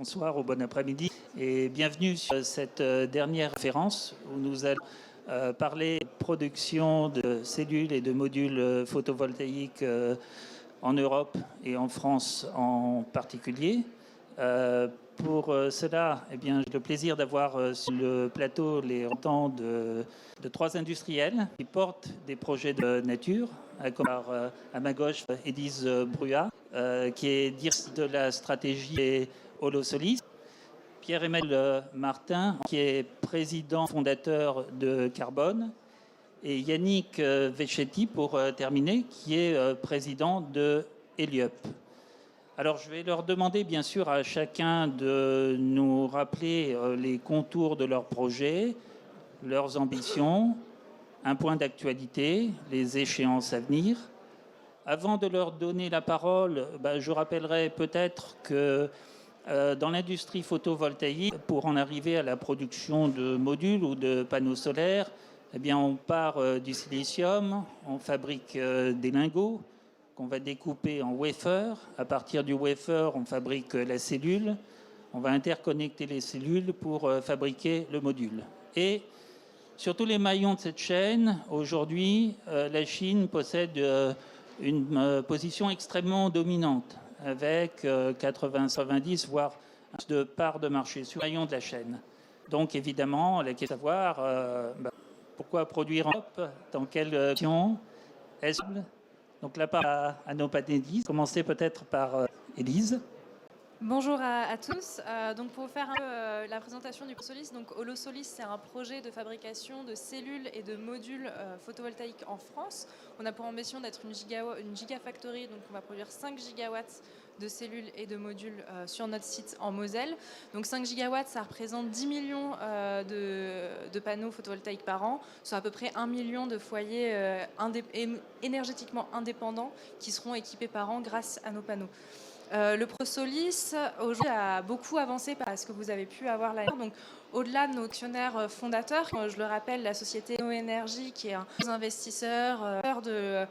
bonsoir ou bon après-midi et bienvenue sur cette dernière conférence où nous allons parler de production de cellules et de modules photovoltaïques en Europe et en France en particulier. Pour cela, eh bien, j'ai le plaisir d'avoir sur le plateau les représentants de trois industriels qui portent des projets de nature, à ma gauche, Élise Bruat, qui est directrice de la stratégie Holosolis, Pierre-Emmanuel Martin, qui est président fondateur de Carbone, et Yannick Vecchetti, pour terminer, qui est président de Heliup. Alors, je vais leur demander, bien sûr, à chacun de nous rappeler les contours de leur projet, leurs ambitions, un point d'actualité, les échéances à venir. Avant de leur donner la parole, je rappellerai peut-être que dans l'industrie photovoltaïque, pour en arriver à la production de modules ou de panneaux solaires, eh bien, on part du silicium, on fabrique des lingots qu'on va découper en wafer. À partir du wafer, on fabrique la cellule. On va interconnecter les cellules pour fabriquer le module. Et sur tous les maillons de cette chaîne, aujourd'hui, la Chine possède une position extrêmement dominante, avec 80-90, voire de part de marché sur le maillon de la chaîne. Donc évidemment, la question est de savoir pourquoi produire en Europe, dans quelle condition est-ce. Donc la parole à nos panélistes, commencer peut-être par Élise. Bonjour à tous. Donc pour vous faire un peu la présentation du Holosolis, donc Holosolis, c'est un projet de fabrication de cellules et de modules photovoltaïques en France. On a pour ambition d'être une gigafactory, donc on va produire 5 gigawatts de cellules et de modules sur notre site en Moselle. Donc 5 gigawatts, ça représente 10 millions de panneaux photovoltaïques par an, soit à peu près 1 million de foyers énergétiquement indépendants qui seront équipés par an grâce à nos panneaux. Le Prosolis aujourd'hui a beaucoup avancé par ce que vous avez pu avoir là. Donc, au-delà de nos actionnaires fondateurs, je le rappelle, la société Neoénergie, qui est un investisseur de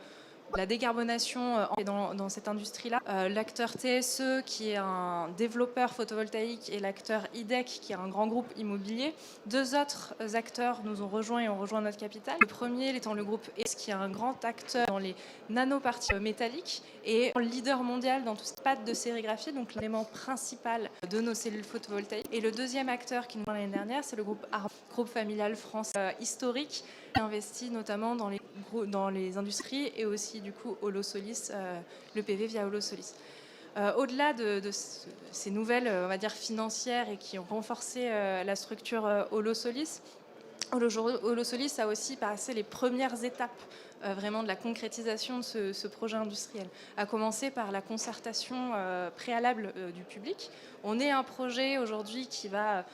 la décarbonation dans cette industrie-là, l'acteur TSE, qui est un développeur photovoltaïque, et l'acteur IDEC, qui est un grand groupe immobilier. Deux autres acteurs nous ont rejoints et ont rejoint notre capital. Le premier étant le groupe ES, qui est un grand acteur dans les nanoparticles métalliques et leader mondial dans tout ce pâte de sérigraphie, donc l'élément principal de nos cellules photovoltaïques. Et le deuxième acteur qui nous a l'année dernière, c'est le groupe ARM, groupe familial français historique, qui investit notamment dans les industries et aussi du coup Holosolis, le PV via Holosolis. Au-delà de ces nouvelles, on va dire financières et qui ont renforcé la structure Holosolis, Holosolis a aussi passé les premières étapes vraiment de la concrétisation de ce projet industriel, à commencer par la concertation préalable du public. On est un projet aujourd'hui qui va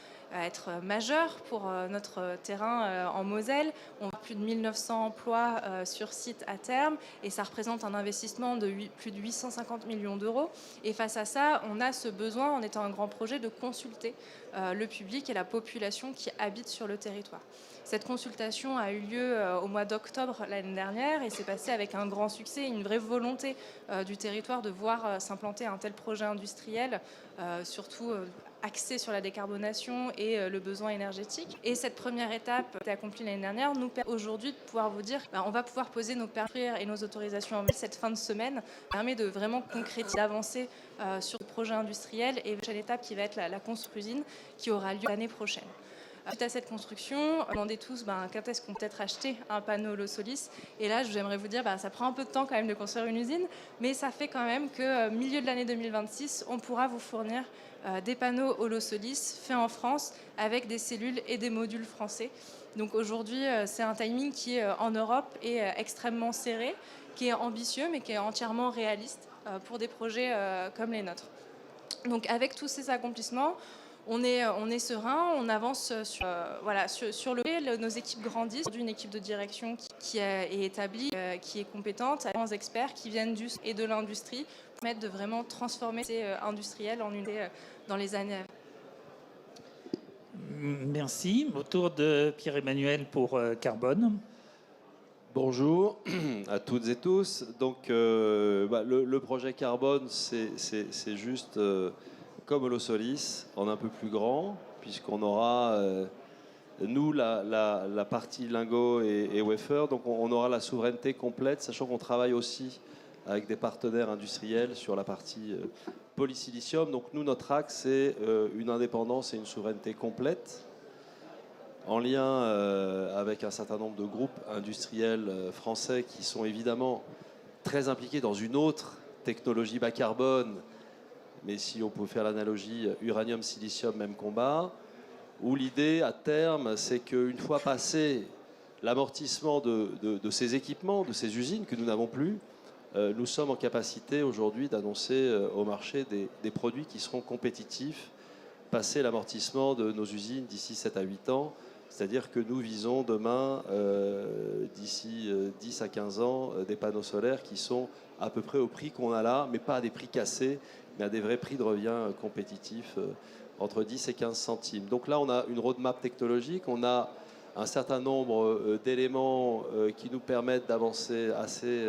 être majeur pour notre terrain en Moselle. On a plus de 1900 emplois sur site à terme et ça représente un investissement de plus de 850 millions d'euros. Et face à ça, on a ce besoin, en étant un grand projet, de consulter le public et la population qui habite sur le territoire. Cette consultation a eu lieu au mois d'octobre l'année dernière et s'est passée avec un grand succès, une vraie volonté du territoire de voir s'implanter un tel projet industriel, surtout axé sur la décarbonation et le besoin énergétique. Et cette première étape qui a été accomplie l'année dernière nous permet aujourd'hui de pouvoir vous dire on va pouvoir poser nos permis et nos autorisations en cette fin de semaine, permet de vraiment concrétiser, d'avancer sur le projet industriel et la prochaine étape qui va être la construction qui aura lieu l'année prochaine. Suite à cette construction, demandez tous quand est-ce qu'on peut être acheter un panneau Holosolis. Et là, j'aimerais vous dire, ça prend un peu de temps quand même de construire une usine, mais ça fait quand même que milieu de l'année 2026, on pourra vous fournir des panneaux Holosolis faits en France avec des cellules et des modules français. Donc aujourd'hui, c'est un timing qui en Europe est extrêmement serré, qui est ambitieux, mais qui est entièrement réaliste pour des projets comme les nôtres. Donc avec tous ces accomplissements, on est serein, on avance sur le nos équipes grandissent. Aujourd'hui, une équipe de direction qui est établie, qui est compétente, avec des experts qui viennent du et de l'industrie, pour permettre de vraiment transformer ces industriels en unité dans les années à venir. Merci. Autour de Pierre-Emmanuel pour Carbone. Bonjour à toutes et tous. Donc, le projet Carbone, c'est juste comme Holosolis, en un peu plus grand, puisqu'on aura, nous, la partie lingot et wafer, donc on aura la souveraineté complète, sachant qu'on travaille aussi avec des partenaires industriels sur la partie polysilicium. Donc nous, notre axe, c'est une indépendance et une souveraineté complète, en lien avec un certain nombre de groupes industriels français qui sont évidemment très impliqués dans une autre technologie bas carbone, mais si on peut faire l'analogie uranium-silicium, même combat, où l'idée à terme, c'est qu'une fois passé l'amortissement de ces équipements, de ces usines que nous n'avons plus, nous sommes en capacité aujourd'hui d'annoncer au marché des produits qui seront compétitifs, passer l'amortissement de nos usines d'ici 7 à 8 ans. C'est-à-dire que nous visons demain, d'ici 10 à 15 ans, des panneaux solaires qui sont à peu près au prix qu'on a là, mais pas à des prix cassés, mais à des vrais prix de revient compétitifs, entre 10 et 15 centimes. Donc là, on a une roadmap technologique, on a un certain nombre d'éléments qui nous permettent d'avancer assez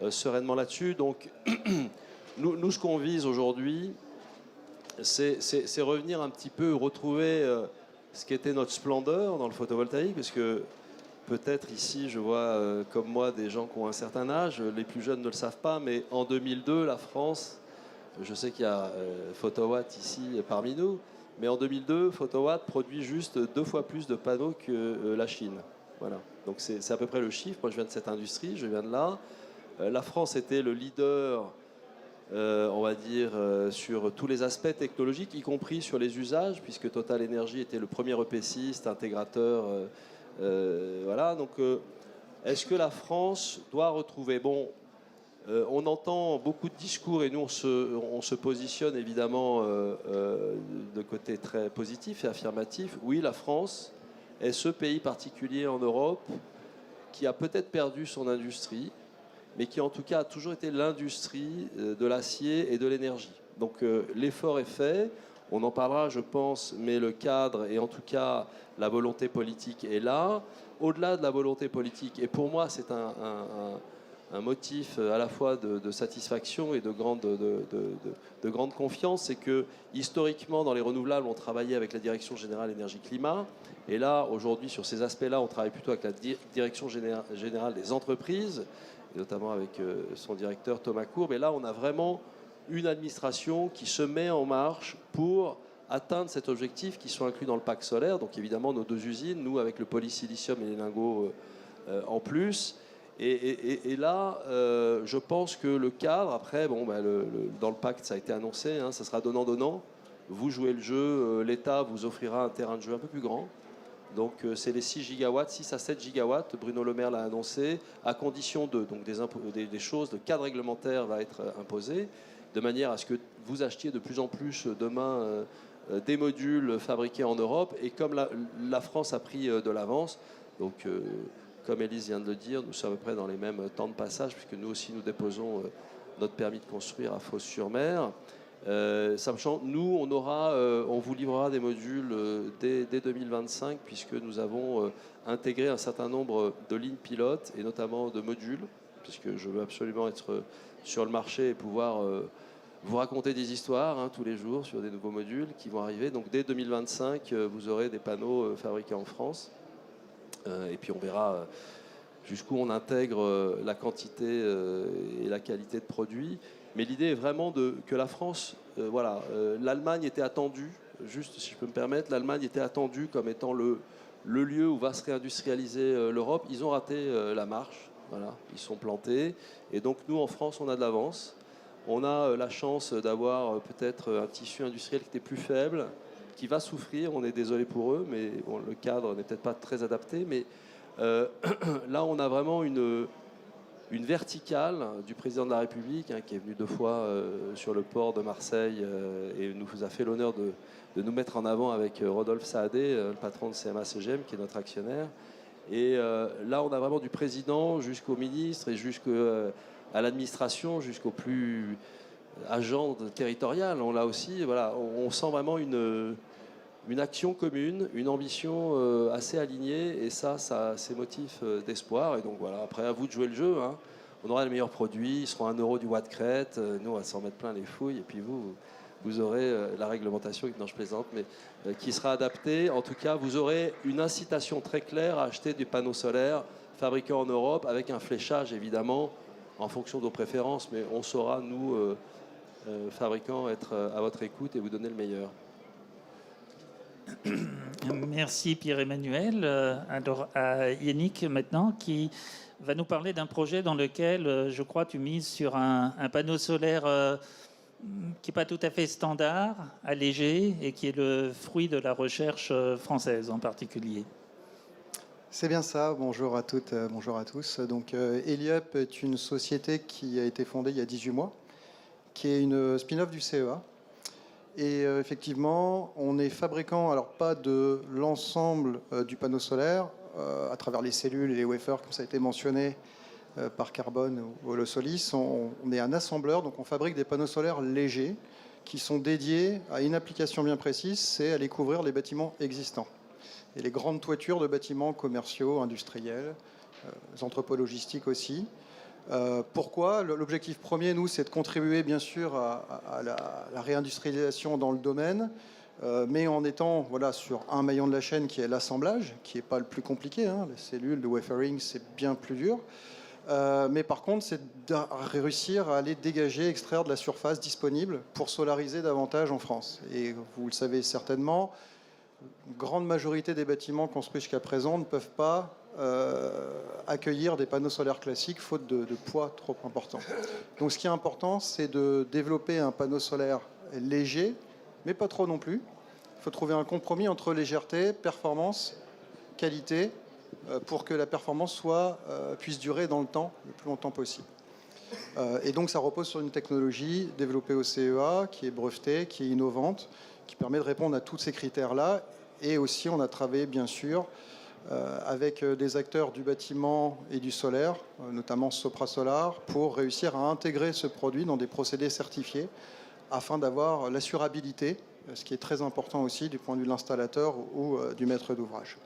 sereinement là-dessus. Donc nous, ce qu'on vise aujourd'hui, c'est revenir un petit peu, retrouver ce qu'était notre splendeur dans le photovoltaïque, parce que peut-être ici, je vois comme moi des gens qui ont un certain âge, les plus jeunes ne le savent pas, mais en 2002, la France, je sais qu'il y a Photowatt ici parmi nous, mais en 2002, Photowatt produit juste 2 fois plus de panneaux que la Chine. Voilà. Donc c'est à peu près le chiffre. Moi, je viens de cette industrie, je viens de là. La France était le leader, on va dire, sur tous les aspects technologiques, y compris sur les usages, puisque Total Energy était le premier EPCiste, intégrateur. Voilà. Donc, est-ce que la France doit retrouver... Bon, on entend beaucoup de discours et nous, on se positionne évidemment de côté très positif et affirmatif. Oui, la France est ce pays particulier en Europe qui a peut-être perdu son industrie, mais qui en tout cas a toujours été l'industrie de l'acier et de l'énergie. Donc l'effort est fait, on en parlera je pense, mais le cadre et en tout cas la volonté politique est là. Au-delà de la volonté politique, et pour moi c'est un motif à la fois de satisfaction et de grande confiance, c'est que historiquement dans les renouvelables on travaillait avec la Direction Générale Énergie-Climat, et là aujourd'hui sur ces aspects-là on travaille plutôt avec la Direction Générale des Entreprises, notamment avec son directeur Thomas Courbe. Et là, on a vraiment une administration qui se met en marche pour atteindre cet objectif qui sont inclus dans le pack solaire. Donc évidemment, nos 2 usines, nous avec le polysilicium et les lingots en plus. Et là, je pense que le cadre, après, bon, dans le pacte, ça a été annoncé, hein, ça sera donnant-donnant. Vous jouez le jeu, l'État vous offrira un terrain de jeu un peu plus grand. Donc c'est les 6 gigawatts, 6 à 7 gigawatts, Bruno Le Maire l'a annoncé, à condition de, donc des choses, le cadre réglementaire va être imposé, de manière à ce que vous achetiez de plus en plus demain des modules fabriqués en Europe, et comme la France a pris de l'avance, donc comme Élise vient de le dire, nous sommes à peu près dans les mêmes temps de passage, puisque nous aussi nous déposons notre permis de construire à Fos-sur-Mer. Sachant, nous, on vous livrera des modules dès 2025, puisque nous avons intégré un certain nombre de lignes pilotes, et notamment de modules, puisque je veux absolument être sur le marché et pouvoir vous raconter des histoires tous les jours sur des nouveaux modules qui vont arriver. Donc dès 2025, vous aurez des panneaux fabriqués en France. Et puis on verra jusqu'où on intègre la quantité et la qualité de produits. Mais l'idée est vraiment que la France, l'Allemagne était attendue, juste si je peux me permettre, l'Allemagne était attendue comme étant le lieu où va se réindustrialiser l'Europe. Ils ont raté la marche, voilà, ils sont plantés. Et donc nous, en France, on a de l'avance. On a la chance d'avoir peut-être un tissu industriel qui était plus faible, qui va souffrir, on est désolé pour eux, mais bon, le cadre n'est peut-être pas très adapté. Mais là, on a vraiment une verticale du président de la République qui est venu 2 fois sur le port de Marseille et nous a fait l'honneur de nous mettre en avant avec Rodolphe Saadé, le patron de CMA-CGM, qui est notre actionnaire. Et là, on a vraiment du président jusqu'au ministre et jusqu'à l'administration, jusqu'au plus agent territorial. On l'a aussi, voilà, on sent vraiment une action commune, une ambition assez alignée, et ça c'est motif d'espoir. Et donc voilà, après à vous de jouer le jeu, hein. On aura les meilleurs produits, ils seront 1 euro du watt crête, nous on va s'en mettre plein les fouilles, et puis vous vous aurez la réglementation, non je plaisante, mais qui sera adaptée. En tout cas, vous aurez une incitation très claire à acheter des panneaux solaires fabriqués en Europe, avec un fléchage évidemment, en fonction de vos préférences, mais on saura, nous, fabricants, être à votre écoute et vous donner le meilleur. Merci Pierre-Emmanuel. Alors à Yannick maintenant, qui va nous parler d'un projet dans lequel, je crois, tu mises sur un panneau solaire qui n'est pas tout à fait standard, allégé, et qui est le fruit de la recherche française en particulier. C'est bien ça, bonjour à toutes, bonjour à tous. Donc Eliup est une société qui a été fondée il y a 18 mois, qui est une spin-off du CEA. Et effectivement, on est fabricant, alors pas de l'ensemble du panneau solaire, à travers les cellules et les wafers, comme ça a été mentionné par Carbone ou Holosolis. On est un assembleur, donc on fabrique des panneaux solaires légers qui sont dédiés à une application bien précise, c'est aller couvrir les bâtiments existants. Et les grandes toitures de bâtiments commerciaux, industriels, les entrepôts logistiques aussi. Pourquoi ? L'objectif premier, nous, c'est de contribuer bien sûr à la réindustrialisation dans le domaine, mais en étant voilà, sur un maillon de la chaîne qui est l'assemblage, qui n'est pas le plus compliqué. Hein. Les cellules, le wafering, c'est bien plus dur. Mais par contre, c'est de réussir à aller dégager, extraire de la surface disponible pour solariser davantage en France. Et vous le savez certainement, une grande majorité des bâtiments construits jusqu'à présent ne peuvent pas accueillir des panneaux solaires classiques faute de poids trop important. Donc ce qui est important, c'est de développer un panneau solaire léger, mais pas trop non plus. Il faut trouver un compromis entre légèreté, performance, qualité, pour que la performance puisse durer dans le temps, le plus longtemps possible. Et donc ça repose sur une technologie développée au CEA, qui est brevetée, qui est innovante, qui permet de répondre à tous ces critères-là. Et aussi, on a travaillé, bien sûr, avec des acteurs du bâtiment et du solaire, notamment Sopra Solar, pour réussir à intégrer ce produit dans des procédés certifiés afin d'avoir l'assurabilité, ce qui est très important aussi du point de vue de l'installateur ou du maître d'ouvrage.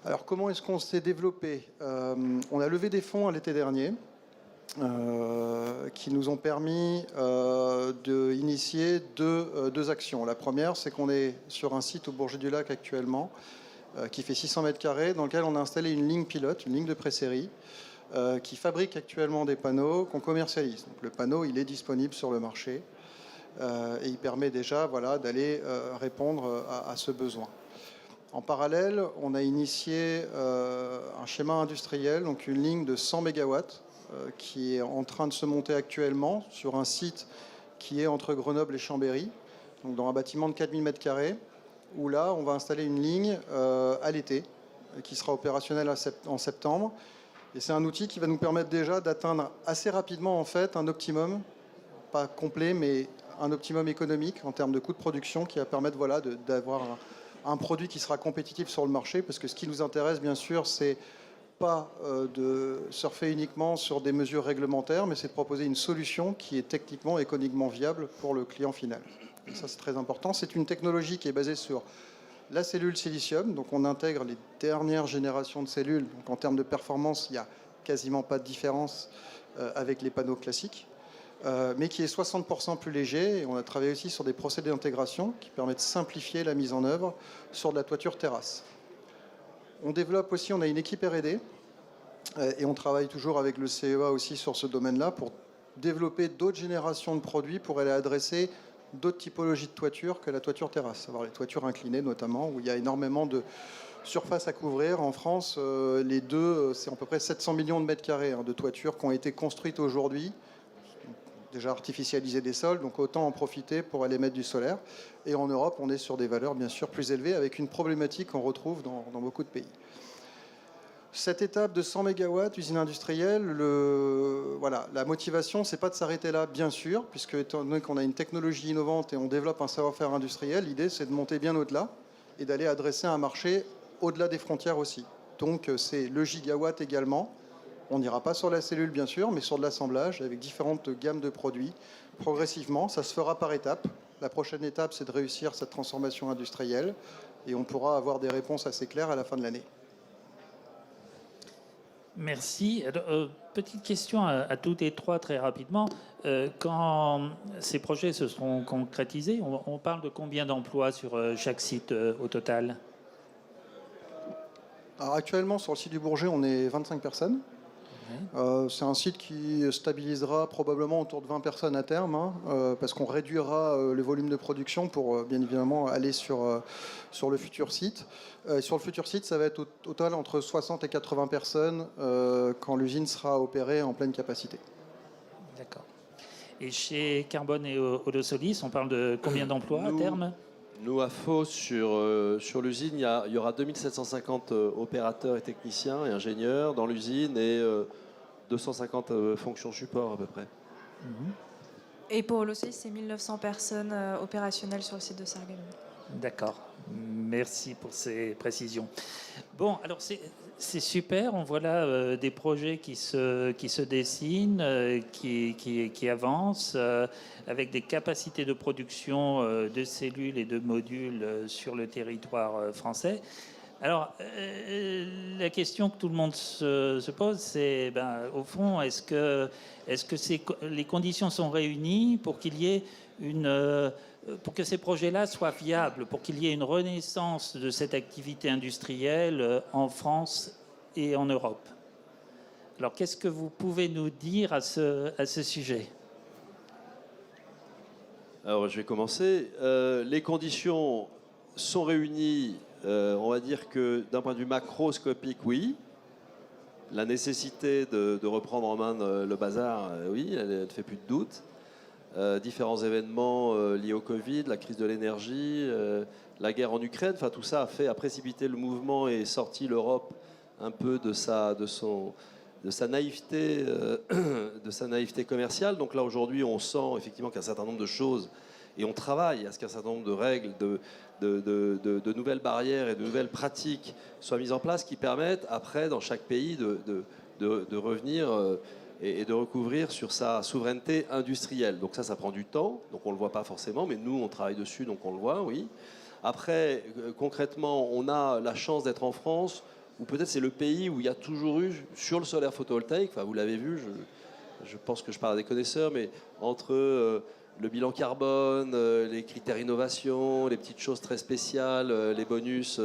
Alors, comment est-ce qu'on s'est développé ? On a levé des fonds l'été dernier qui nous ont permis d'initier deux actions. La première, c'est qu'on est sur un site au Bourget-du-Lac actuellement qui fait 600 mètres carrés, dans lequel on a installé une ligne pilote, une ligne de pré-série, qui fabrique actuellement des panneaux qu'on commercialise. Donc, le panneau, il est disponible sur le marché et il permet déjà d'aller répondre à ce besoin. En parallèle, on a initié un schéma industriel, donc une ligne de 100 MW qui est en train de se monter actuellement sur un site qui est entre Grenoble et Chambéry, donc dans un bâtiment de 4000 m², où là, on va installer une ligne à l'été, qui sera opérationnelle en septembre. Et c'est un outil qui va nous permettre déjà d'atteindre assez rapidement en fait un optimum, pas complet, mais un optimum économique en termes de coût de production, qui va permettre d'avoir un produit qui sera compétitif sur le marché, parce que ce qui nous intéresse, bien sûr, c'est pas de surfer uniquement sur des mesures réglementaires, mais c'est de proposer une solution qui est techniquement et économiquement viable pour le client final. Et ça, c'est très important. C'est une technologie qui est basée sur la cellule silicium, donc on intègre les dernières générations de cellules. Donc en termes de performance, il n'y a quasiment pas de différence avec les panneaux classiques, mais qui est 60% plus léger. Et on a travaillé aussi sur des procédés d'intégration qui permettent de simplifier la mise en œuvre sur de la toiture terrasse. On développe aussi, on a une équipe R&D, et on travaille toujours avec le CEA aussi sur ce domaine-là pour développer d'autres générations de produits pour aller adresser d'autres typologies de toitures que la toiture terrasse, à savoir les toitures inclinées notamment, où il y a énormément de surface à couvrir. En France, les deux, c'est à peu près 700 millions de mètres carrés de toitures qui ont été construites aujourd'hui, déjà artificialiser des sols, donc autant en profiter pour aller mettre du solaire. Et en Europe, on est sur des valeurs bien sûr plus élevées, avec une problématique qu'on retrouve dans beaucoup de pays. Cette étape de 100 MW, usine industrielle, la motivation, c'est pas de s'arrêter là, bien sûr, puisque étant donné qu'on a une technologie innovante et on développe un savoir-faire industriel, l'idée c'est de monter bien au-delà et d'aller adresser un marché au-delà des frontières aussi. Donc c'est le gigawatt également. On n'ira pas sur la cellule, bien sûr, mais sur de l'assemblage avec différentes gammes de produits. Progressivement, ça se fera par étapes. La prochaine étape, c'est de réussir cette transformation industrielle et on pourra avoir des réponses assez claires à la fin de l'année. Merci. Alors, petite question à toutes et trois très rapidement. Quand ces projets se seront concrétisés, on parle de combien d'emplois sur chaque site au total? Alors actuellement, sur le site du Bourget, on est 25 personnes. C'est un site qui stabilisera probablement autour de 20 personnes à terme, hein, parce qu'on réduira le volume de production pour bien évidemment aller sur le futur site. Sur le futur site, ça va être au total entre 60 et 80 personnes quand l'usine sera opérée en pleine capacité. D'accord. Et chez Carbone et Holosolis, on parle de combien d'emplois à terme? Nous, à Fos, sur l'usine, il y aura 2750 opérateurs et techniciens et ingénieurs dans l'usine et 250 fonctions support à peu près. Et pour Holosolis, c'est 1900 personnes opérationnelles sur le site de Sarreguemines. D'accord. Merci pour ces précisions. Bon, alors c'est super. On voit là des projets qui se dessinent, qui avancent, avec des capacités de production de cellules et de modules sur le territoire français. Alors, la question que tout le monde se pose, c'est, au fond, est-ce que les conditions sont réunies pour qu'il y ait pour que ces projets-là soient viables, pour qu'il y ait une renaissance de cette activité industrielle en France et en Europe? Alors, qu'est-ce que vous pouvez nous dire à ce sujet? Alors, je vais commencer. Les conditions sont réunies. On va dire que d'un point de vue macroscopique, oui. La nécessité de reprendre en main le bazar, oui, elle ne fait plus de doute. Différents événements liés au Covid, la crise de l'énergie, la guerre en Ukraine, enfin tout ça a précipité le mouvement et sorti l'Europe un peu de sa naïveté, commerciale. Donc là aujourd'hui, on sent effectivement qu'un certain nombre de choses, et on travaille à ce qu'un certain nombre de règles, de nouvelles barrières et de nouvelles pratiques soient mises en place qui permettent après dans chaque pays de revenir et de recouvrir sur sa souveraineté industrielle. Donc ça prend du temps, donc on ne le voit pas forcément, mais nous on travaille dessus, donc on le voit, oui. Après, concrètement, on a la chance d'être en France, ou peut-être c'est le pays où il y a toujours eu, sur le solaire photovoltaïque, enfin vous l'avez vu, je pense que je parle à des connaisseurs, mais entre le bilan carbone, les critères innovation, les petites choses très spéciales, les bonus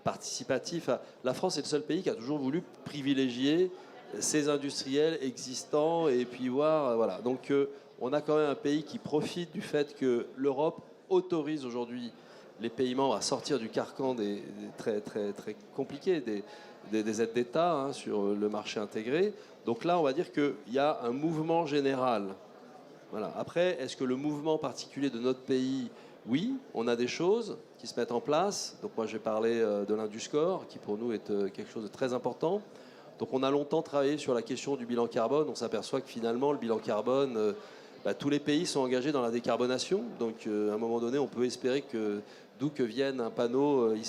participatifs, la France est le seul pays qui a toujours voulu privilégier ces industriels existants et puis voir, voilà. Donc on a quand même un pays qui profite du fait que l'Europe autorise aujourd'hui les pays membres à sortir du carcan très, très, très compliqué des aides d'État hein, sur le marché intégré. Donc là, on va dire qu'il y a un mouvement général. Voilà. Après, est-ce que le mouvement particulier de notre pays, oui, on a des choses qui se mettent en place. Donc moi, j'ai parlé de l'Induscore, qui pour nous est quelque chose de très important. Donc on a longtemps travaillé sur la question du bilan carbone. On s'aperçoit que finalement, le bilan carbone, tous les pays sont engagés dans la décarbonation. Donc à un moment donné, on peut espérer que d'où que vienne un panneau, il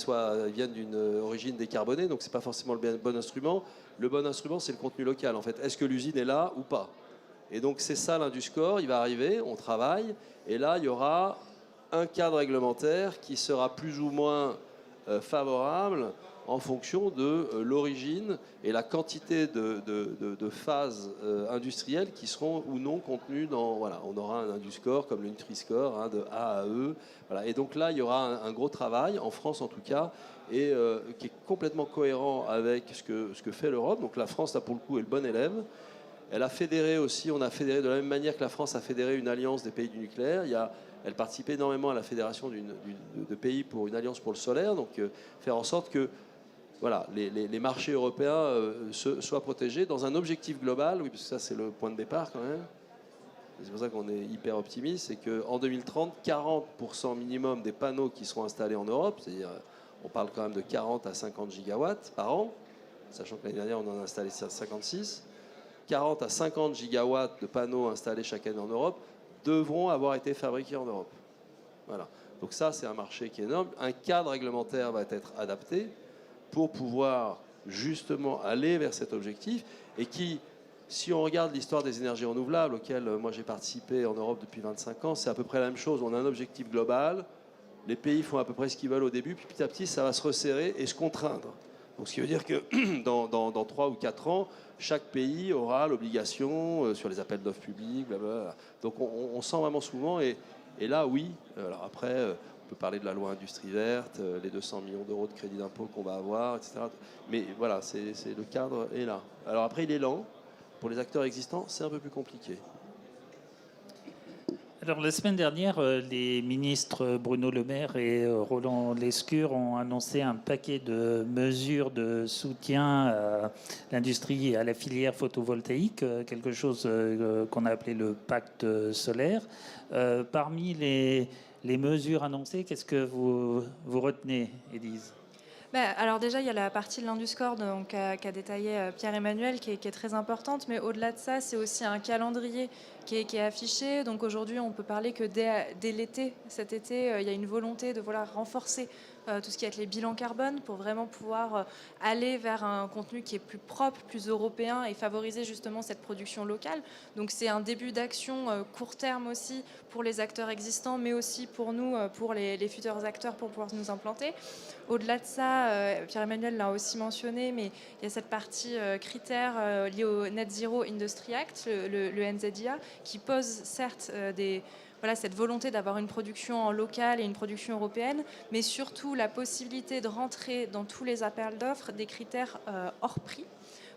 vienne d'une origine décarbonée. Donc c'est pas forcément le bon instrument. Le bon instrument, c'est le contenu local. En fait, est-ce que l'usine est là ou pas? Et donc c'est ça l'Induscore. Il va arriver, on travaille. Et là, il y aura un cadre réglementaire qui sera plus ou moins favorable en fonction de l'origine et la quantité de phases industrielles qui seront ou non contenues dans... Voilà, on aura un Induscore comme le Nutri-Score, hein, de A à E. Voilà. Et donc là, il y aura un gros travail, en France en tout cas, et qui est complètement cohérent avec ce que fait l'Europe. Donc la France, là, pour le coup, est le bon élève. Elle a fédéré aussi, on a fédéré de la même manière que la France a fédéré une alliance des pays du nucléaire. Elle participe énormément à la fédération de pays pour une alliance pour le solaire. Donc faire en sorte que voilà, les marchés européens soient protégés dans un objectif global, oui, parce que ça c'est le point de départ quand même. C'est pour ça qu'on est hyper optimiste, c'est qu'en 2030, 40% minimum des panneaux qui seront installés en Europe, c'est-à-dire on parle quand même de 40 à 50 gigawatts par an, sachant que l'année dernière on en a installé 56, 40 à 50 gigawatts de panneaux installés chaque année en Europe devront avoir été fabriqués en Europe. Voilà. Donc ça c'est un marché qui est énorme. Un cadre réglementaire va être adapté pour pouvoir justement aller vers cet objectif et qui, si on regarde l'histoire des énergies renouvelables auxquelles moi j'ai participé en Europe depuis 25 ans, c'est à peu près la même chose. On a un objectif global, les pays font à peu près ce qu'ils veulent au début, puis petit à petit ça va se resserrer et se contraindre. Donc, ce qui veut dire que dans 3 ou 4 ans, chaque pays aura l'obligation sur les appels d'offres publics, blablabla. Donc on sent vraiment souvent, et là, oui. Alors après, on peut parler de la loi industrie verte, les 200 millions d'euros de crédit d'impôt qu'on va avoir, etc. Mais voilà, le cadre est là. Alors après, il est lent. Pour les acteurs existants, c'est un peu plus compliqué. Alors, la semaine dernière, les ministres Bruno Le Maire et Roland Lescure ont annoncé un paquet de mesures de soutien à l'industrie et à la filière photovoltaïque, quelque chose qu'on a appelé le pacte solaire. Parmi les mesures annoncées, qu'est-ce que vous retenez, Élise ? Alors déjà, il y a la partie de l'Induscore qu'a détaillé Pierre-Emmanuel qui est très importante, mais au-delà de ça, c'est aussi un calendrier qui est affiché. Donc aujourd'hui, on peut parler que dès l'été, cet été, il y a une volonté de renforcer tout ce qui est les bilans carbone pour vraiment pouvoir aller vers un contenu qui est plus propre, plus européen et favoriser justement cette production locale. Donc c'est un début d'action court terme aussi pour les acteurs existants, mais aussi pour nous, pour les futurs acteurs pour pouvoir nous implanter. Au-delà de ça, Pierre-Emmanuel l'a aussi mentionné, mais il y a cette partie critères liés au Net Zero Industry Act, le NZIA, qui pose certes cette volonté d'avoir une production en local et une production européenne, mais surtout la possibilité de rentrer dans tous les appels d'offres des critères hors prix.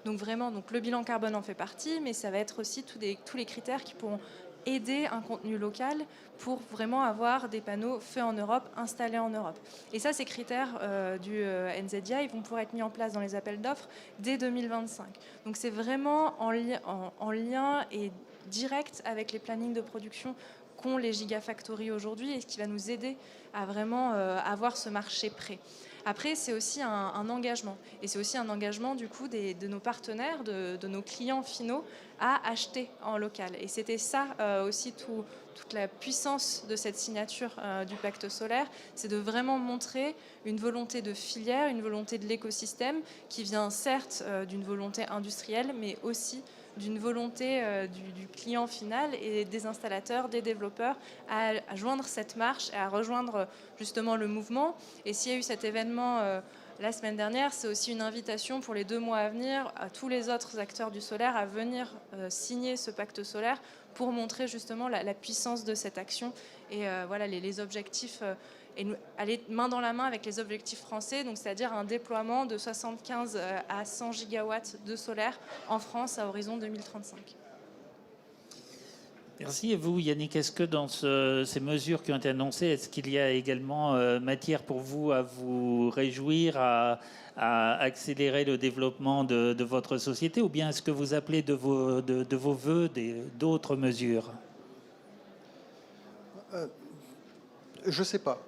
Donc vraiment, le bilan carbone en fait partie, mais ça va être aussi tous les critères qui pourront aider un contenu local pour vraiment avoir des panneaux faits en Europe, installés en Europe. Et ça, ces critères du NZIA, ils vont pouvoir être mis en place dans les appels d'offres dès 2025. Donc c'est vraiment en lien et direct avec les plannings de production qu'ont les gigafactories aujourd'hui et ce qui va nous aider à vraiment avoir ce marché prêt. Après, c'est aussi un engagement. Et c'est aussi un engagement du coup de nos partenaires, de nos clients finaux à acheter en local. Et c'était ça aussi toute la puissance de cette signature du pacte solaire, c'est de vraiment montrer une volonté de filière, une volonté de l'écosystème qui vient certes d'une volonté industrielle, mais aussi d'une volonté du client final et des installateurs, des développeurs à joindre cette marche et à rejoindre justement le mouvement. Et s'il y a eu cet événement la semaine dernière, c'est aussi une invitation pour les 2 mois à venir à tous les autres acteurs du solaire à venir signer ce pacte solaire pour montrer justement la puissance de cette action et les objectifs et aller main dans la main avec les objectifs français, donc c'est-à-dire un déploiement de 75 à 100 gigawatts de solaire en France à horizon 2035. Merci. Et vous, Yannick, est-ce que dans ces mesures qui ont été annoncées, est-ce qu'il y a également matière pour vous à vous réjouir, à accélérer le développement de votre société, ou bien est-ce que vous appelez de vos voeux d'autres mesures ? Je ne sais pas.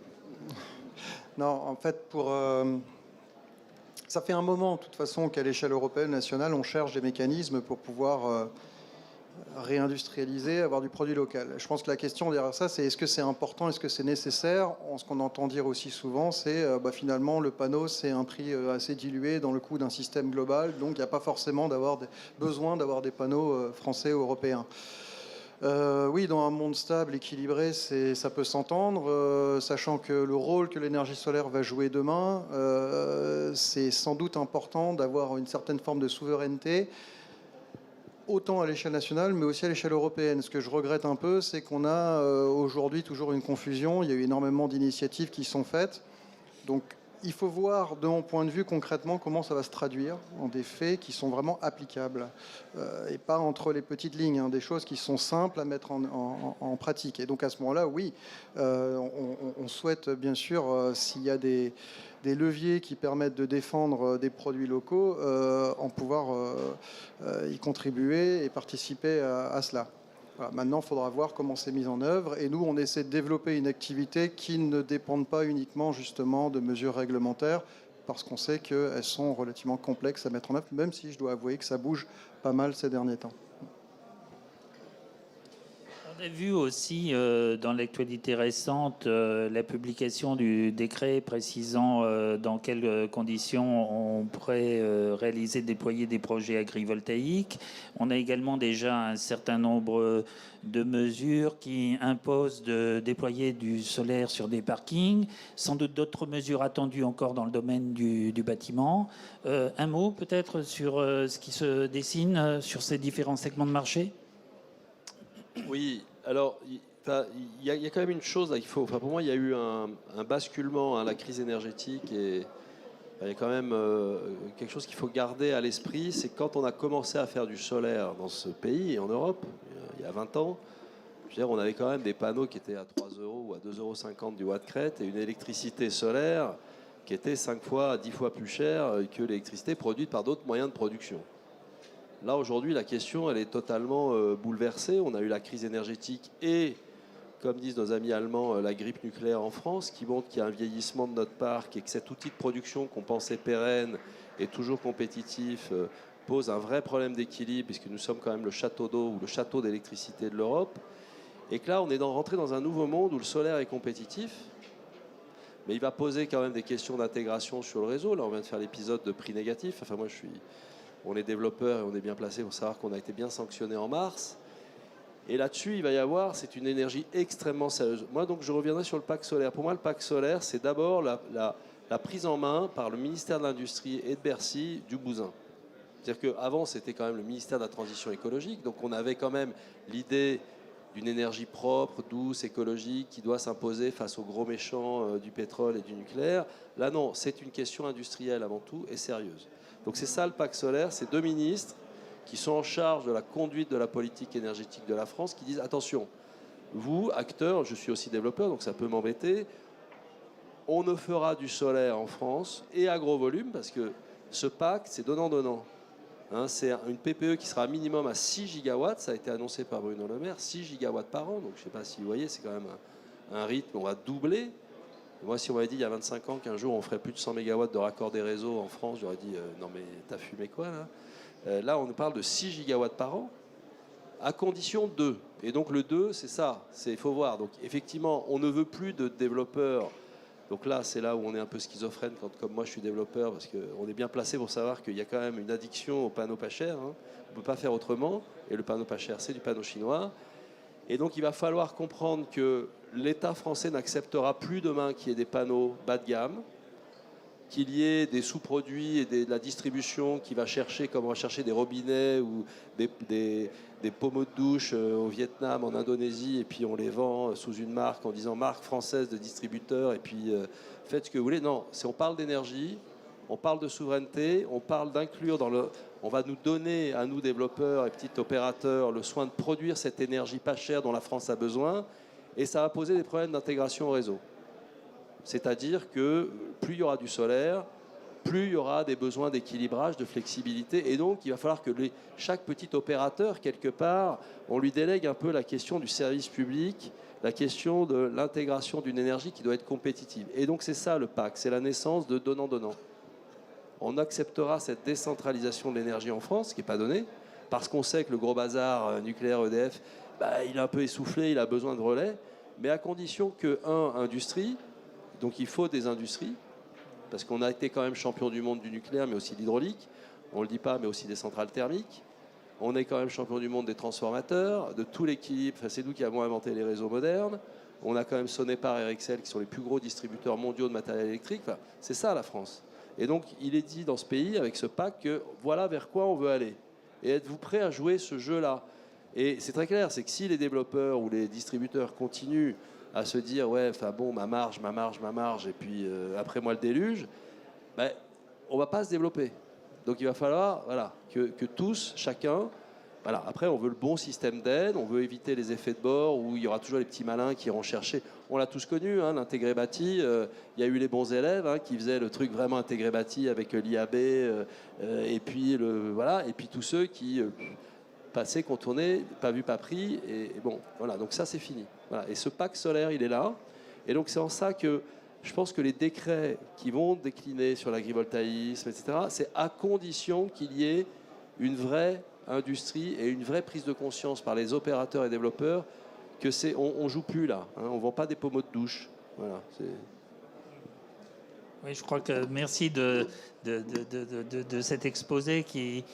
Non, en fait, ça fait un moment, de toute façon, qu'à l'échelle européenne, nationale, on cherche des mécanismes pour pouvoir réindustrialiser, avoir du produit local. Je pense que la question derrière ça, c'est est-ce que c'est important, est-ce que c'est nécessaire ? Ce qu'on entend dire aussi souvent, c'est finalement, le panneau, c'est un prix assez dilué dans le coût d'un système global, donc il n'y a pas forcément besoin d'avoir des panneaux français ou européens. Oui, dans un monde stable, équilibré, ça peut s'entendre, sachant que le rôle que l'énergie solaire va jouer demain, c'est sans doute important d'avoir une certaine forme de souveraineté, autant à l'échelle nationale, mais aussi à l'échelle européenne. Ce que je regrette un peu, c'est qu'on a aujourd'hui toujours une confusion. Il y a eu énormément d'initiatives qui sont faites. Donc, il faut voir, de mon point de vue, concrètement, comment ça va se traduire en des faits qui sont vraiment applicables et pas entre les petites lignes, des choses qui sont simples à mettre en pratique. Et donc, à ce moment-là, oui, on souhaite, bien sûr, s'il y a des leviers qui permettent de défendre des produits locaux, en pouvoir y contribuer et participer à cela. Voilà, maintenant, il faudra voir comment c'est mis en œuvre. Et nous, on essaie de développer une activité qui ne dépende pas uniquement, justement, de mesures réglementaires, parce qu'on sait qu'elles sont relativement complexes à mettre en œuvre, même si je dois avouer que ça bouge pas mal ces derniers temps. a vu aussi dans l'actualité récente la publication du décret précisant dans quelles conditions on pourrait réaliser, déployer des projets agrivoltaïques. On a également déjà un certain nombre de mesures qui imposent de déployer du solaire sur des parkings. Sans doute d'autres mesures attendues encore dans le domaine du bâtiment. Un mot peut-être sur ce qui se dessine sur ces différents segments de marché ? Oui, alors il y a quand même une chose là, pour moi, il y a eu un basculement à la crise énergétique et il y a quand même quelque chose qu'il faut garder à l'esprit, c'est quand on a commencé à faire du solaire dans ce pays et en Europe, il y a 20 ans, je veux dire, on avait quand même des panneaux qui étaient à 3 euros ou à 2,50 € du watt crête et une électricité solaire qui était 5 fois, 10 fois plus chère que l'électricité produite par d'autres moyens de production. Là, aujourd'hui, la question, elle est totalement bouleversée. On a eu la crise énergétique et, comme disent nos amis allemands, la grippe nucléaire en France, qui montre qu'il y a un vieillissement de notre parc et que cet outil de production qu'on pensait pérenne et toujours compétitif pose un vrai problème d'équilibre, puisque nous sommes quand même le château d'eau ou le château d'électricité de l'Europe. Et que là, on est rentré dans un nouveau monde où le solaire est compétitif, mais il va poser quand même des questions d'intégration sur le réseau. Là, on vient de faire l'épisode de prix négatif. Enfin, moi, on est développeur et on est bien placé pour savoir qu'on a été bien sanctionné en mars. Et là-dessus, il va y avoir, c'est une énergie extrêmement sérieuse. Moi, donc, je reviendrai sur le parc solaire. Pour moi, le parc solaire, c'est d'abord la prise en main par le ministère de l'Industrie et de Bercy du bousin. C'est-à-dire qu'avant, c'était quand même le ministère de la Transition écologique. Donc, on avait quand même l'idée d'une énergie propre, douce, écologique, qui doit s'imposer face aux gros méchants du pétrole et du nucléaire. Là, non, c'est une question industrielle avant tout et sérieuse. Donc c'est ça le pacte solaire, c'est 2 ministres qui sont en charge de la conduite de la politique énergétique de la France, qui disent attention, vous, acteurs, je suis aussi développeur, donc ça peut m'embêter, on ne fera du solaire en France et à gros volume, parce que ce pacte, c'est donnant-donnant. Hein, c'est une PPE qui sera minimum à 6 gigawatts, ça a été annoncé par Bruno Le Maire, 6 gigawatts par an, donc je ne sais pas si vous voyez, c'est quand même un rythme, on va doubler. Moi, si on m'avait dit il y a 25 ans qu'un jour on ferait plus de 100 mégawatts de raccord des réseaux en France, j'aurais dit non mais t'as fumé quoi là Là, on nous parle de 6 gigawatts par an, à condition 2. Et donc le 2, c'est ça, il faut voir. Donc effectivement, on ne veut plus de développeurs. Donc là, c'est là où on est un peu schizophrène quand, comme moi, je suis développeur, parce qu'on est bien placé pour savoir qu'il y a quand même une addiction au panneau pas cher. Hein. On ne peut pas faire autrement. Et le panneau pas cher, c'est du panneau chinois. Et donc, il va falloir comprendre que l'État français n'acceptera plus demain qu'il y ait des panneaux bas de gamme, qu'il y ait des sous-produits et de la distribution qui va chercher, comme on va chercher des robinets ou des pommeaux de douche au Vietnam, en Indonésie, et puis on les vend sous une marque en disant marque française de distributeur, et puis faites ce que vous voulez. Non, on parle d'énergie, on parle de souveraineté, on parle d'inclure dans le... On va nous donner, à nous développeurs et petits opérateurs, le soin de produire cette énergie pas chère dont la France a besoin, et ça va poser des problèmes d'intégration au réseau. C'est-à-dire que plus il y aura du solaire, plus il y aura des besoins d'équilibrage, de flexibilité, et donc il va falloir que chaque petit opérateur, quelque part, on lui délègue un peu la question du service public, la question de l'intégration d'une énergie qui doit être compétitive. Et donc c'est ça le PAC, c'est la naissance de donnant-donnant. On acceptera cette décentralisation de l'énergie en France, qui n'est pas donnée, parce qu'on sait que le gros bazar nucléaire EDF, il est un peu essoufflé, il a besoin de relais, mais à condition que, industrie, donc il faut des industries, parce qu'on a été quand même champion du monde du nucléaire, mais aussi de l'hydraulique, on ne le dit pas, mais aussi des centrales thermiques. On est quand même champion du monde des transformateurs, de tout l'équilibre, c'est nous qui avons inventé les réseaux modernes. On a quand même Sonepar et Rexel, qui sont les plus gros distributeurs mondiaux de matériel électrique. C'est ça la France. Et donc, il est dit dans ce pays, avec ce pacte, que voilà vers quoi on veut aller. Et êtes-vous prêts à jouer ce jeu-là? Et c'est très clair, c'est que si les développeurs ou les distributeurs continuent à se dire, ouais, enfin bon, ma marge, et puis après moi le déluge, on ne va pas se développer. Donc il va falloir que tous, chacun, voilà. Après, on veut le bon système d'aide, on veut éviter les effets de bord où il y aura toujours les petits malins qui iront chercher. On l'a tous connu, l'intégré bâti. Il y a eu les bons élèves qui faisaient le truc vraiment intégré bâti avec l'IAB, et puis et puis tous ceux qui passaient, contournaient, pas vu, pas pris. Et bon, voilà. Donc ça, c'est fini. Voilà. Et ce pacte solaire, il est là. Et donc c'est en ça que je pense que les décrets qui vont décliner sur l'agrivoltaïsme, etc., c'est à condition qu'il y ait une vraie industrie et une vraie prise de conscience par les opérateurs et développeurs que on joue plus là. Hein, on vend pas des pommeaux de douche. Voilà. Oui, je crois que merci de cet exposé qui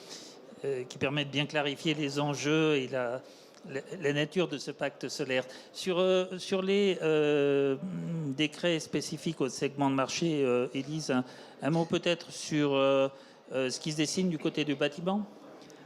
permet de bien clarifier les enjeux et la nature de ce pacte solaire. Sur les décrets spécifiques au segment de marché, Élise, un mot peut-être sur ce qui se dessine du côté du bâtiment?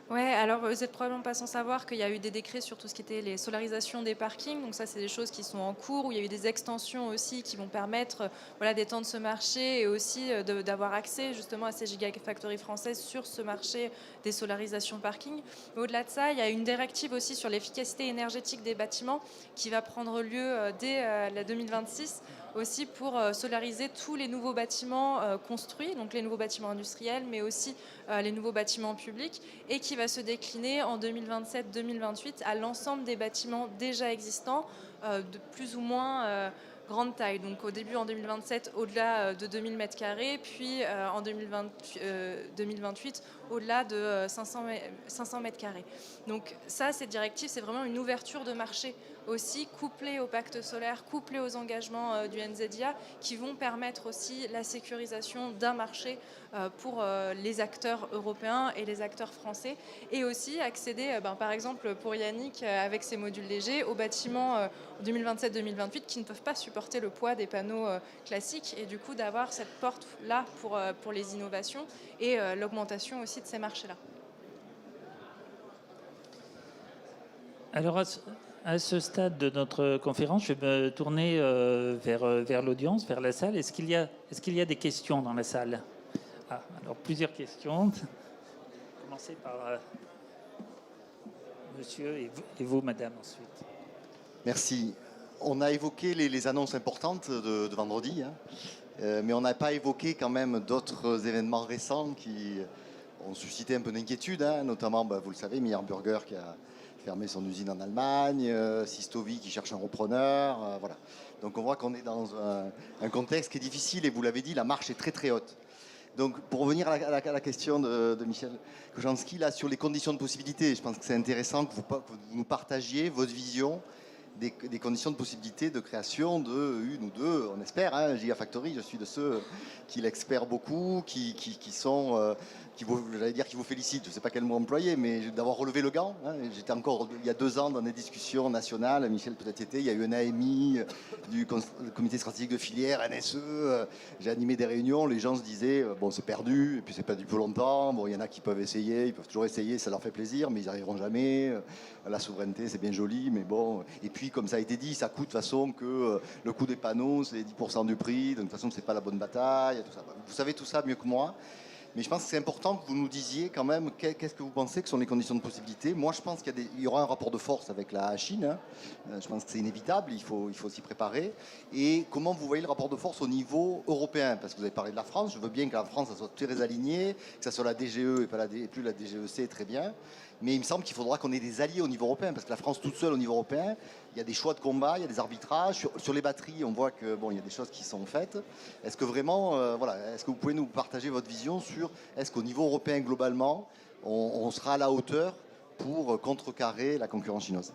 Ouais, alors vous n'êtes probablement pas sans savoir qu'il y a eu des décrets sur tout ce qui était les solarisations des parkings. Donc ça, c'est des choses qui sont en cours, où il y a eu des extensions aussi qui vont permettre voilà, d'étendre ce marché et aussi d'avoir accès justement à ces gigafactories françaises sur ce marché des solarisations parking. Mais au-delà de ça, il y a une directive aussi sur l'efficacité énergétique des bâtiments qui va prendre lieu dès la 2026 aussi pour solariser tous les nouveaux bâtiments construits, donc les nouveaux bâtiments industriels, mais aussi les nouveaux bâtiments publics, et qui va se décliner en 2027-2028 à l'ensemble des bâtiments déjà existants de plus ou moins grande taille. Donc au début en 2027 au-delà de 2000 m², puis en 2028 au-delà de 500 m². Donc ça, cette directive, c'est vraiment une ouverture de marché aussi, couplée au pacte solaire, couplée aux engagements du NZIA, qui vont permettre aussi la sécurisation d'un marché pour les acteurs européens et les acteurs français, et aussi accéder, par exemple pour Yannick, avec ses modules légers, aux bâtiments 2027-2028 qui ne peuvent pas supporter le poids des panneaux classiques, et du coup d'avoir cette porte-là pour les innovations et l'augmentation aussi de ces marchés-là. Alors, à ce stade de notre conférence, je vais me tourner vers l'audience, vers la salle. Est-ce qu'il y a des questions dans la salle? Alors, plusieurs questions. Commencez par monsieur et vous, madame, ensuite. Merci. On a évoqué les annonces importantes de vendredi, hein, mais on n'a pas évoqué quand même d'autres événements récents qui ont suscité un peu d'inquiétude, hein, notamment, vous le savez, Meyer Burger qui a fermé son usine en Allemagne, Sistovi qui cherche un repreneur, voilà. Donc on voit qu'on est dans un contexte qui est difficile, et vous l'avez dit, la marche est très très haute. Donc pour revenir à la question de Michel Kojanski, là, sur les conditions de possibilité, je pense que c'est intéressant que vous nous partagiez votre vision des conditions de possibilité de création de une ou deux, on espère, hein, Gigafactory. Je suis de ceux qui l'expèrent beaucoup, qui vous félicitent, je ne sais pas quel mot employer, mais d'avoir relevé le gant. Hein. J'étais encore il y a 2 ans dans des discussions nationales, Michel peut-être était, il y a eu un AMI du comité stratégique de filière, NSE, j'ai animé des réunions, les gens se disaient, bon c'est perdu, et puis c'est perdu pour longtemps, bon il y en a qui peuvent essayer, ils peuvent toujours essayer, ça leur fait plaisir, mais ils n'y arriveront jamais, la souveraineté c'est bien joli, mais bon, et puis comme ça a été dit, ça coûte de toute façon que le coût des panneaux c'est 10% du prix, donc de toute façon c'est pas la bonne bataille, tout ça. Vous savez tout ça mieux que moi. Mais je pense que c'est important que vous nous disiez quand même qu'est-ce que vous pensez que sont les conditions de possibilité. Moi, je pense qu'il y aura un rapport de force avec la Chine. Hein. Je pense que c'est inévitable, il faut s'y préparer. Et comment vous voyez le rapport de force au niveau européen? Parce que vous avez parlé de la France, je veux bien que la France soit très alignée, que ça soit la DGE et plus la DGEC, très bien. Mais il me semble qu'il faudra qu'on ait des alliés au niveau européen, parce que la France toute seule au niveau européen, il y a des choix de combat, il y a des arbitrages. Sur les batteries, on voit que il y a des choses qui sont faites. Est-ce que vraiment, est-ce que vous pouvez nous partager votre vision sur est-ce qu'au niveau européen globalement, on sera à la hauteur pour contrecarrer la concurrence chinoise?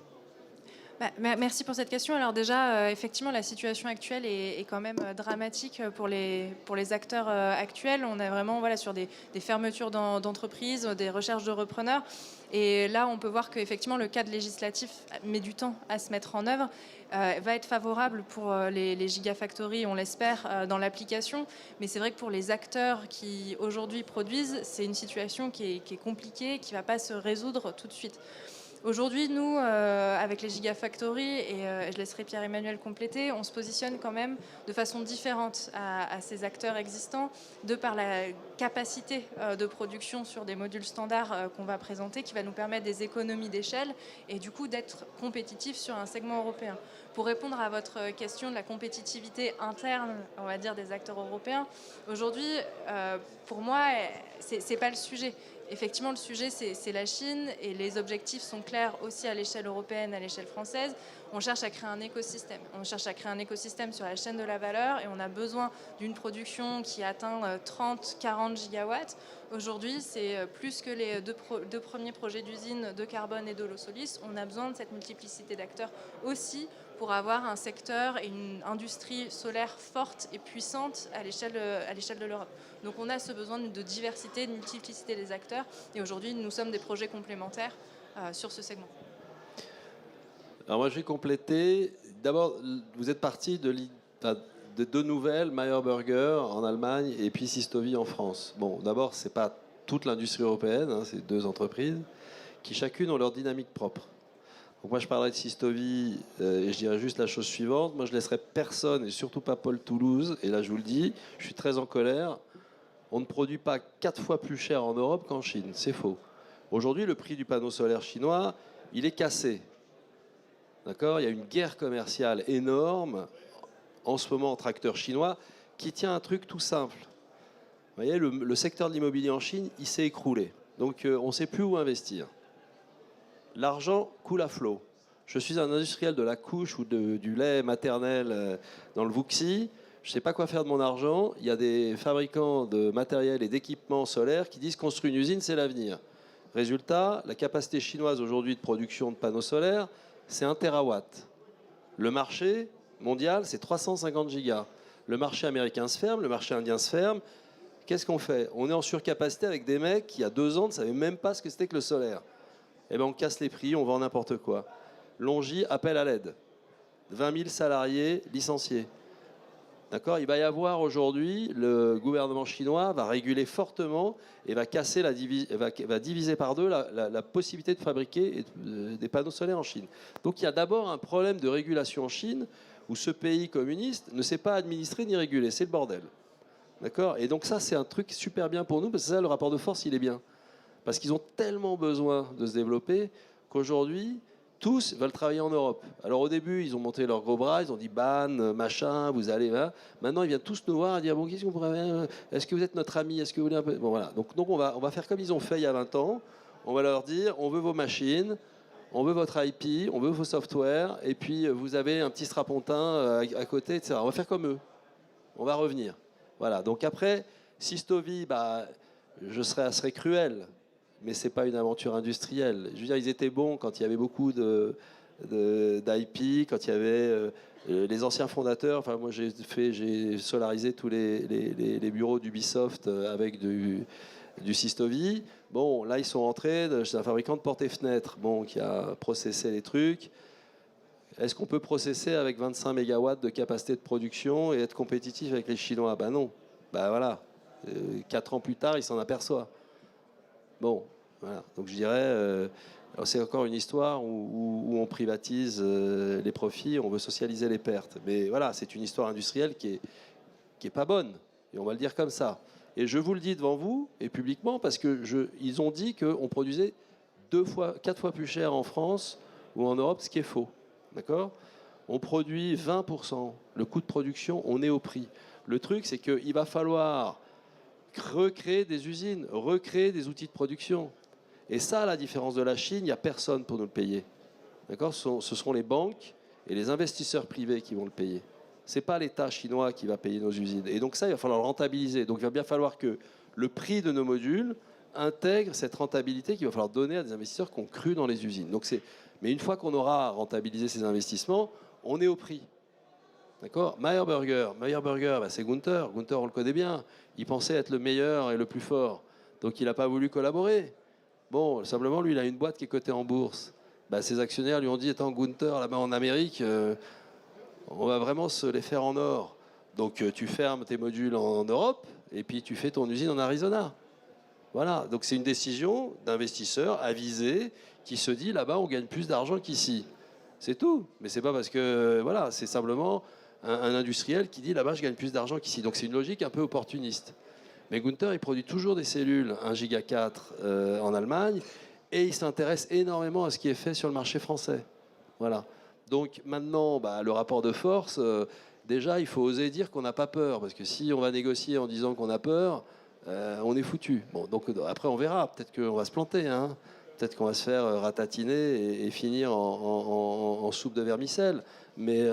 Merci pour cette question. Alors déjà, effectivement, la situation actuelle est quand même dramatique pour les acteurs actuels. On est vraiment sur des fermetures d'entreprises, des recherches de repreneurs. Et là, on peut voir qu'effectivement, le cadre législatif met du temps à se mettre en œuvre, va être favorable pour les gigafactories, on l'espère, dans l'application. Mais c'est vrai que pour les acteurs qui aujourd'hui produisent, c'est une situation qui est compliquée, qui ne va pas se résoudre tout de suite. Aujourd'hui, nous, avec les Gigafactories, et je laisserai Pierre-Emmanuel compléter, on se positionne quand même de façon différente à ces acteurs existants, de par la capacité de production sur des modules standards qu'on va présenter, qui va nous permettre des économies d'échelle et du coup d'être compétitifs sur un segment européen. pour répondre à votre question de la compétitivité interne, on va dire, des acteurs européens, aujourd'hui, pour moi, c'est pas le sujet. Effectivement, le sujet, c'est la Chine et les objectifs sont clairs aussi à l'échelle européenne, à l'échelle française. On cherche à créer un écosystème. On cherche à créer un écosystème sur la chaîne de la valeur et on a besoin d'une production qui atteint 30-40 gigawatts. Aujourd'hui, c'est plus que les deux premiers projets d'usine de carbone et de l'Olosolis. On a besoin de cette multiplicité d'acteurs aussi pour avoir un secteur et une industrie solaire forte et puissante à l'échelle de l'Europe. Donc on a ce besoin de diversité, de multiplicité des acteurs. Et aujourd'hui, nous sommes des projets complémentaires sur ce segment. Alors moi, je vais compléter. D'abord, vous êtes parti de deux nouvelles, Meyer Burger en Allemagne et puis Systovi en France. Bon, d'abord, ce n'est pas toute l'industrie européenne, hein, c'est deux entreprises qui chacune ont leur dynamique propre. Donc moi, je parlerai de Systovi et je dirais juste la chose suivante. Moi, je laisserai personne, et surtout pas Paul Toulouse, et là, je vous le dis, je suis très en colère. On ne produit pas 4 fois plus cher en Europe qu'en Chine. C'est faux. Aujourd'hui, le prix du panneau solaire chinois, il est cassé. D'accord ? Il y a une guerre commerciale énorme en ce moment entre acteurs chinois qui tient un truc tout simple. Vous voyez, le secteur de l'immobilier en Chine, il s'est écroulé. Donc, on ne sait plus où investir. L'argent coule à flot. Je suis un industriel de la couche ou du lait maternel dans le Vuxi. Je ne sais pas quoi faire de mon argent. Il y a des fabricants de matériel et d'équipements solaires qui disent construire une usine, c'est l'avenir. Résultat, la capacité chinoise aujourd'hui de production de panneaux solaires, c'est 1 terawatt. Le marché mondial, c'est 350 gigas. Le marché américain se ferme, le marché indien se ferme. Qu'est-ce qu'on fait ? On est en surcapacité avec des mecs qui, il y a 2 ans, ne savaient même pas ce que c'était que le solaire. Eh bien, on casse les prix, on vend n'importe quoi. Longi appelle à l'aide. 20 000 salariés licenciés. D'accord ? Il va y avoir aujourd'hui, le gouvernement chinois va réguler fortement et va casser va diviser par 2 la possibilité de fabriquer des panneaux solaires en Chine. Donc il y a d'abord un problème de régulation en Chine où ce pays communiste ne sait pas administrer ni réguler. C'est le bordel. D'accord ? Et donc ça, c'est un truc super bien pour nous parce que ça, le rapport de force, il est bien. Parce qu'ils ont tellement besoin de se développer qu'aujourd'hui, tous veulent travailler en Europe. Alors au début, ils ont monté leur gros bras, ils ont dit ban, machin, vous allez là. Maintenant, ils viennent tous nous voir et dire bon, qu'est-ce qu'on pourrait faire ? Est-ce que vous êtes notre ami ? Est-ce que vous voulez un peu ? Bon voilà. Donc on va faire comme ils ont fait il y a 20 ans. On va leur dire on veut vos machines, on veut votre IP, on veut vos softwares, et puis vous avez un petit strapontin à côté, etc. On va faire comme eux. On va revenir. Voilà. Donc après, Systovi, je serais cruel. Mais ce n'est pas une aventure industrielle. Je veux dire, ils étaient bons quand il y avait beaucoup d'IP, quand il y avait les anciens fondateurs. Enfin, moi, j'ai solarisé tous les bureaux d'Ubisoft avec du Systovi. Bon, là, ils sont rentrés chez un fabricant de portes et fenêtres, qui a processé les trucs. Est-ce qu'on peut processer avec 25 mégawatts de capacité de production et être compétitif avec les Chinois ? Ben non. Ben voilà. 4 ans plus tard, ils s'en aperçoivent. Bon, voilà. Donc je dirais, c'est encore une histoire où on privatise les profits, on veut socialiser les pertes. Mais voilà, c'est une histoire industrielle qui est pas bonne, et on va le dire comme ça. Et je vous le dis devant vous et publiquement parce que ils ont dit qu'on produisait 4 fois plus cher en France ou en Europe, ce qui est faux. D'accord ? On produit 20%. Le coût de production, on est au prix. Le truc, c'est qu'il va falloir recréer des usines, recréer des outils de production. Et ça, à la différence de la Chine, il n'y a personne pour nous le payer. D'accord ? Ce seront les banques et les investisseurs privés qui vont le payer. Ce n'est pas l'État chinois qui va payer nos usines. Et donc ça, il va falloir le rentabiliser. Donc il va bien falloir que le prix de nos modules intègre cette rentabilité qu'il va falloir donner à des investisseurs qui ont cru dans les usines. Mais une fois qu'on aura rentabilisé ces investissements, on est au prix. D'accord ? Meyer Burger, c'est Gunther. Gunther, on le connaît bien. Il pensait être le meilleur et le plus fort. Donc il n'a pas voulu collaborer. Bon, simplement, lui, il a une boîte qui est cotée en bourse. Ses actionnaires lui ont dit, étant Gunther, là-bas en Amérique, on va vraiment se les faire en or. Donc tu fermes tes modules en Europe et puis tu fais ton usine en Arizona. Voilà. Donc c'est une décision d'investisseur avisé qui se dit, là-bas, on gagne plus d'argent qu'ici. C'est tout. Mais c'est pas parce que, voilà, c'est simplement un industriel qui dit là-bas je gagne plus d'argent qu'ici. Donc c'est une logique un peu opportuniste. Mais Gunther, il produit toujours des cellules 1 giga 4 en Allemagne et il s'intéresse énormément à ce qui est fait sur le marché français. Voilà. Donc maintenant, le rapport de force, déjà, il faut oser dire qu'on n'a pas peur. Parce que si on va négocier en disant qu'on a peur, on est foutu. Bon, donc après, on verra. Peut-être qu'on va se planter. Hein. Peut-être qu'on va se faire ratatiner et finir en soupe de vermicelle. Mais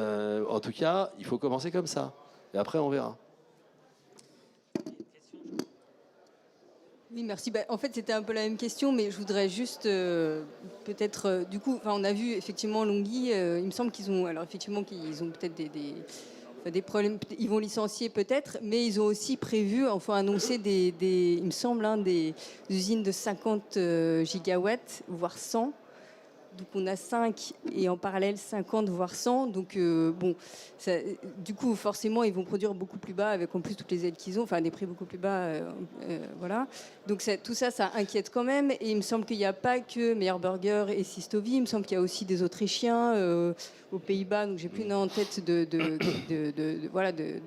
en tout cas, il faut commencer comme ça. Et après, on verra. Oui, merci. En fait, c'était un peu la même question, mais je voudrais juste peut-être, du coup, on a vu effectivement Longhi, il me semble qu'ils ont, alors effectivement, qu'ils ont peut-être des problèmes, ils vont licencier peut-être, mais ils ont aussi prévu, annoncer il me semble, des usines de 50 gigawatts, voire 100. Donc on a 5 et en parallèle 50 voire 100. Donc du coup forcément ils vont produire beaucoup plus bas avec en plus toutes les aides qu'ils ont, des prix beaucoup plus bas, voilà. Donc tout ça, ça inquiète quand même. Et il me semble qu'il n'y a pas que Meyer Burger et Sistovi. Il me semble qu'il y a aussi des Autrichiens aux Pays-Bas. Donc j'ai plus en tête de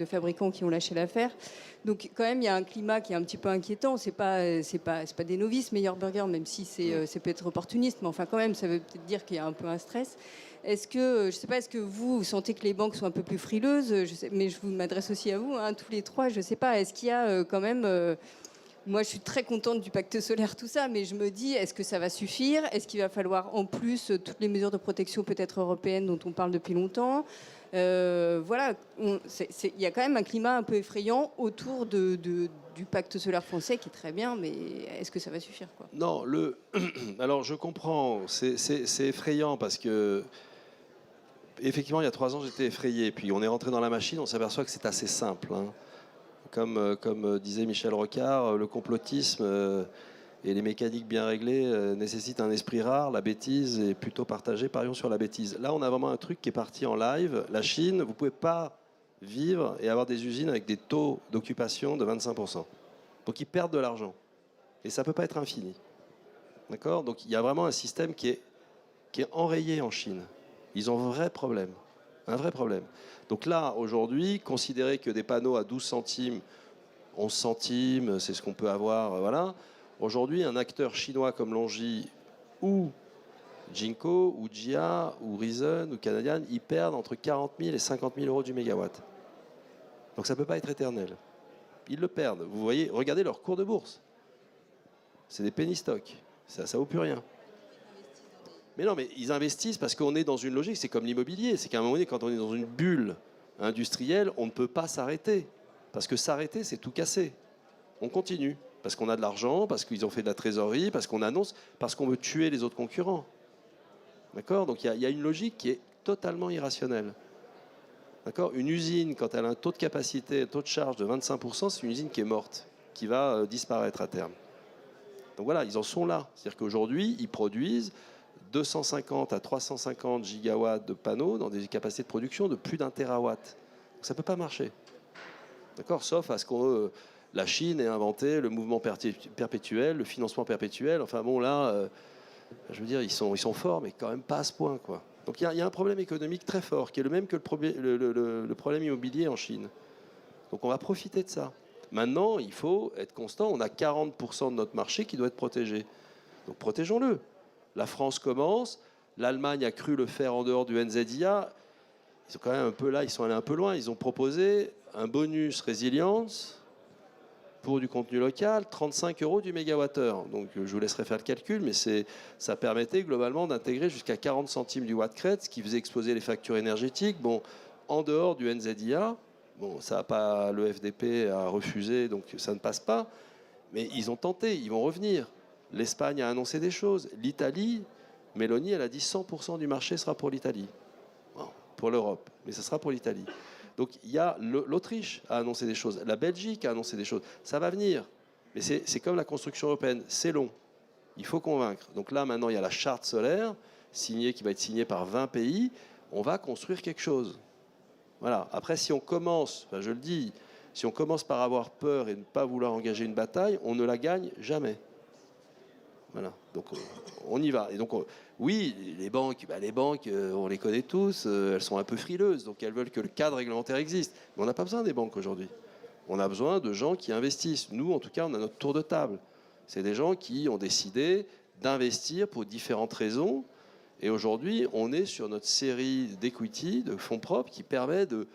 fabricants qui ont lâché l'affaire. Donc quand même il y a un climat qui est un petit peu inquiétant. C'est pas des novices Meyer Burger, même si c'est peut-être opportuniste, mais quand même ça veut peut-être dire qu'il y a un peu un stress. Est-ce que vous sentez que les banques sont un peu plus frileuses? Mais je vous m'adresse aussi à vous, tous les trois. Je sais pas. Est-ce qu'il y a quand même moi, je suis très contente du pacte solaire, tout ça, mais je me dis, est-ce que ça va suffire? Est-ce qu'il va falloir, en plus, toutes les mesures de protection peut-être européennes dont on parle depuis longtemps? Voilà, il y a quand même un climat un peu effrayant autour du pacte solaire français qui est très bien, mais est-ce que ça va suffire, quoi? Non, alors je comprends, c'est effrayant parce que, effectivement, il y a 3 ans, j'étais effrayé. Puis on est rentré dans la machine, on s'aperçoit que c'est assez simple. Hein. Comme disait Michel Rocard, le complotisme et les mécaniques bien réglées nécessitent un esprit rare. La bêtise est plutôt partagée. Parions sur la bêtise. Là, on a vraiment un truc qui est parti en live. La Chine, vous ne pouvez pas vivre et avoir des usines avec des taux d'occupation de 25%. Donc ils perdent de l'argent. Et ça ne peut pas être infini. D'accord? Donc il y a vraiment un système qui est enrayé en Chine. Ils ont un vrai problème. Un vrai problème. Donc là, aujourd'hui, considérer que des panneaux à 12 centimes, 11 centimes, c'est ce qu'on peut avoir, voilà. Aujourd'hui, un acteur chinois comme Longhi ou Jinko ou Jia ou Reason ou Canadian, ils perdent entre 40 000 et 50 000 euros du mégawatt. Donc ça ne peut pas être éternel. Ils le perdent. Vous voyez, regardez leur cours de bourse. C'est des penny stocks. Ça ne vaut plus rien. Mais non, mais ils investissent parce qu'on est dans une logique, c'est comme l'immobilier. C'est qu'à un moment donné, quand on est dans une bulle industrielle, on ne peut pas s'arrêter. Parce que s'arrêter, c'est tout casser. On continue. Parce qu'on a de l'argent, parce qu'ils ont fait de la trésorerie, parce qu'on annonce, parce qu'on veut tuer les autres concurrents. D'accord? Donc il y a une logique qui est totalement irrationnelle. D'accord? Une usine, quand elle a un taux de capacité, un taux de charge de 25%, c'est une usine qui est morte, qui va disparaître à terme. Donc voilà, ils en sont là. C'est-à-dire qu'aujourd'hui, ils produisent 250 à 350 gigawatts de panneaux dans des capacités de production de plus d'1 terawatt. Donc ça ne peut pas marcher. D'accord? Sauf à ce que la Chine ait inventé le mouvement perpétuel, le financement perpétuel. Enfin bon, là, je veux dire, ils sont forts, mais quand même pas à ce point, quoi. Donc il y a un problème économique très fort, qui est le même que le problème immobilier en Chine. Donc on va profiter de ça. Maintenant, il faut être constant. On a 40% de notre marché qui doit être protégé. Donc protégeons-le. La France commence, l'Allemagne a cru le faire en dehors du NZIA. Ils sont quand même un peu là, ils sont allés un peu loin. Ils ont proposé un bonus résilience pour du contenu local, 35 euros du mégawattheure. Donc je vous laisserai faire le calcul, mais ça permettait globalement d'intégrer jusqu'à 40 centimes du watt-crête, ce qui faisait exploser les factures énergétiques. Bon, en dehors du NZIA, bon, ça a pas, le FDP a refusé, donc ça ne passe pas. Mais ils ont tenté, ils vont revenir. L'Espagne a annoncé des choses. L'Italie, Meloni, elle a dit 100% du marché sera pour l'Italie. Bon, pour l'Europe, mais ce sera pour l'Italie. Donc il y a l'Autriche a annoncé des choses. La Belgique a annoncé des choses. Ça va venir. Mais c'est comme la construction européenne. C'est long. Il faut convaincre. Donc là, maintenant, il y a la charte solaire qui va être signée par 20 pays. On va construire quelque chose. Voilà. Après, si on commence, enfin, je le dis, si on commence par avoir peur et ne pas vouloir engager une bataille, on ne la gagne jamais. Voilà, donc on y va. Et donc, oui, les banques, on les connaît tous, elles sont un peu frileuses, donc elles veulent que le cadre réglementaire existe. Mais on n'a pas besoin des banques aujourd'hui. On a besoin de gens qui investissent. Nous, en tout cas, on a notre tour de table. C'est des gens qui ont décidé d'investir pour différentes raisons Et aujourd'hui, on est sur notre série d'equity, de fonds propres, qui permet de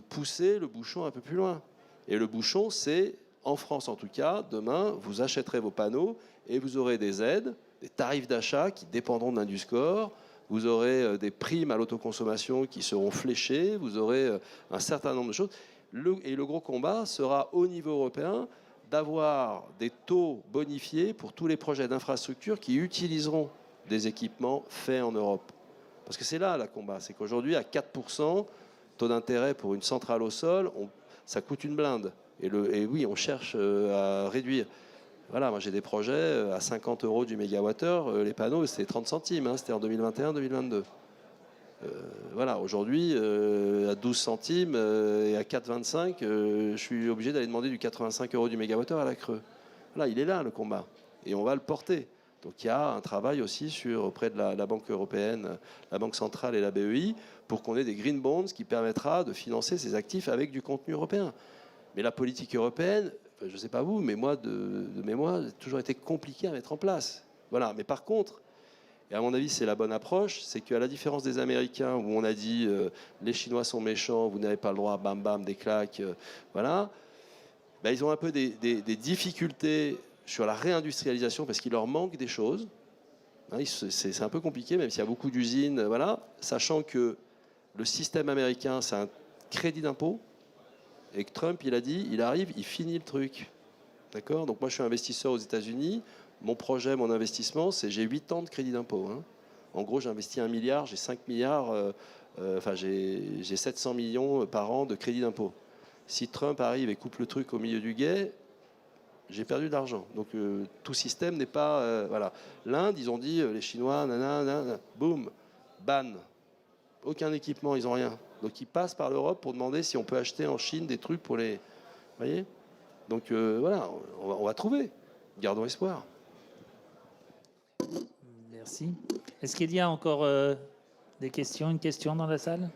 pousser le bouchon un peu plus loin. Et le bouchon, c'est, en France en tout cas, demain, vous achèterez vos panneaux et vous aurez des aides, des tarifs d'achat qui dépendront de l'Induscore, vous aurez des primes à l'autoconsommation qui seront fléchées, vous aurez un certain nombre de choses. Et le gros combat sera au niveau européen d'avoir des taux bonifiés pour tous les projets d'infrastructure qui utiliseront des équipements faits en Europe. Parce que c'est là le combat, c'est qu'aujourd'hui, à 4%, taux d'intérêt pour une centrale au sol, ça coûte une blinde. Et oui, on cherche à réduire. Voilà, moi j'ai des projets à 50 € du mégawattheure, les panneaux c'était 30 centimes, hein, c'était en 2021-2022. Voilà, aujourd'hui à 12 centimes et à 4,25, je suis obligé d'aller demander du 85 € du mégawattheure à la Creux. Voilà, il est là le combat et on va le porter. Donc il y a un travail aussi auprès de la Banque européenne, la Banque centrale et la BEI pour qu'on ait des green bonds qui permettra de financer ces actifs avec du contenu européen. Mais la politique européenne, je ne sais pas vous, mais moi, de mémoire, ça a toujours été compliqué à mettre en place. Voilà. Mais par contre, et à mon avis, c'est la bonne approche, c'est qu'à la différence des Américains, où on a dit les Chinois sont méchants, vous n'avez pas le droit, bam bam, des claques, voilà, ben, ils ont un peu des difficultés sur la réindustrialisation parce qu'il leur manque des choses. Hein, c'est un peu compliqué, même s'il y a beaucoup d'usines, voilà, sachant que le système américain, c'est un crédit d'impôt. Et que Trump, il a dit, il arrive, il finit le truc. D'accord ? Donc moi, je suis investisseur aux États-Unis. Mon projet, mon investissement, c'est j'ai 8 ans de crédit d'impôt. Hein. En gros, j'ai investi 1 milliard, j'ai 5 milliards, j'ai 700 millions par an de crédit d'impôt. Si Trump arrive et coupe le truc au milieu du gué, j'ai perdu de l'argent. Donc tout système n'est pas... voilà. L'Inde, ils ont dit, les Chinois, nanana, boum, ban. Aucun équipement, ils n'ont rien. Donc ils passent par l'Europe pour demander si on peut acheter en Chine des trucs pour les... Vous voyez ? Donc voilà, on va trouver. Gardons espoir. Merci. Est-ce qu'il y a encore des questions, une question dans la salle ?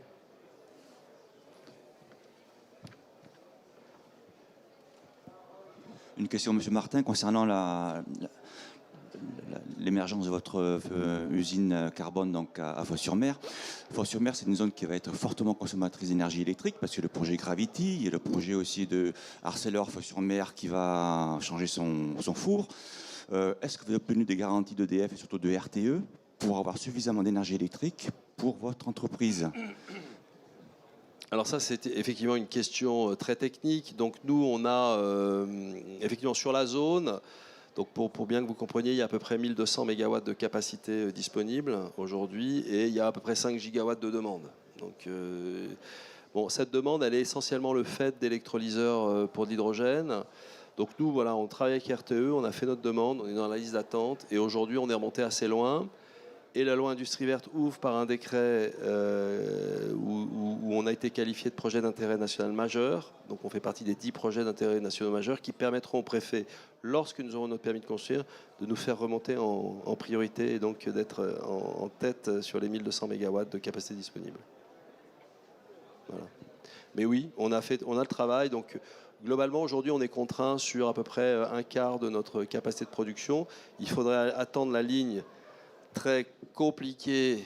Une question, M. Martin, concernant l'émergence de votre usine carbone donc à Fos-sur-Mer. Fos-sur-Mer, c'est une zone qui va être fortement consommatrice d'énergie électrique parce que le projet Gravity, il y a le projet aussi de Arcelor Fos-sur-Mer qui va changer son four. Est-ce que vous avez obtenu des garanties d'EDF et surtout de RTE pour avoir suffisamment d'énergie électrique pour votre entreprise ? Alors ça, c'est effectivement une question très technique. Donc nous, on a effectivement sur la zone... Donc pour bien que vous compreniez, il y a à peu près 1200 MW de capacité disponible aujourd'hui et il y a à peu près 5 gigawatts de demande. Donc bon, cette demande, elle est essentiellement le fait d'électrolyseurs pour de l'hydrogène. Donc nous, voilà, on travaille avec RTE, on a fait notre demande, on est dans la liste d'attente et aujourd'hui, on est remonté assez loin. Et la loi Industrie verte ouvre par un décret où on a été qualifié de projet d'intérêt national majeur. Donc on fait partie des 10 projets d'intérêt national majeur qui permettront au préfet, lorsque nous aurons notre permis de construire, de nous faire remonter en priorité et donc d'être en tête sur les 1200 MW de capacité disponible. Voilà. Mais oui, on a le travail. Donc globalement, aujourd'hui, on est contraint sur à peu près un quart de notre capacité de production. Il faudrait attendre la ligne très compliqué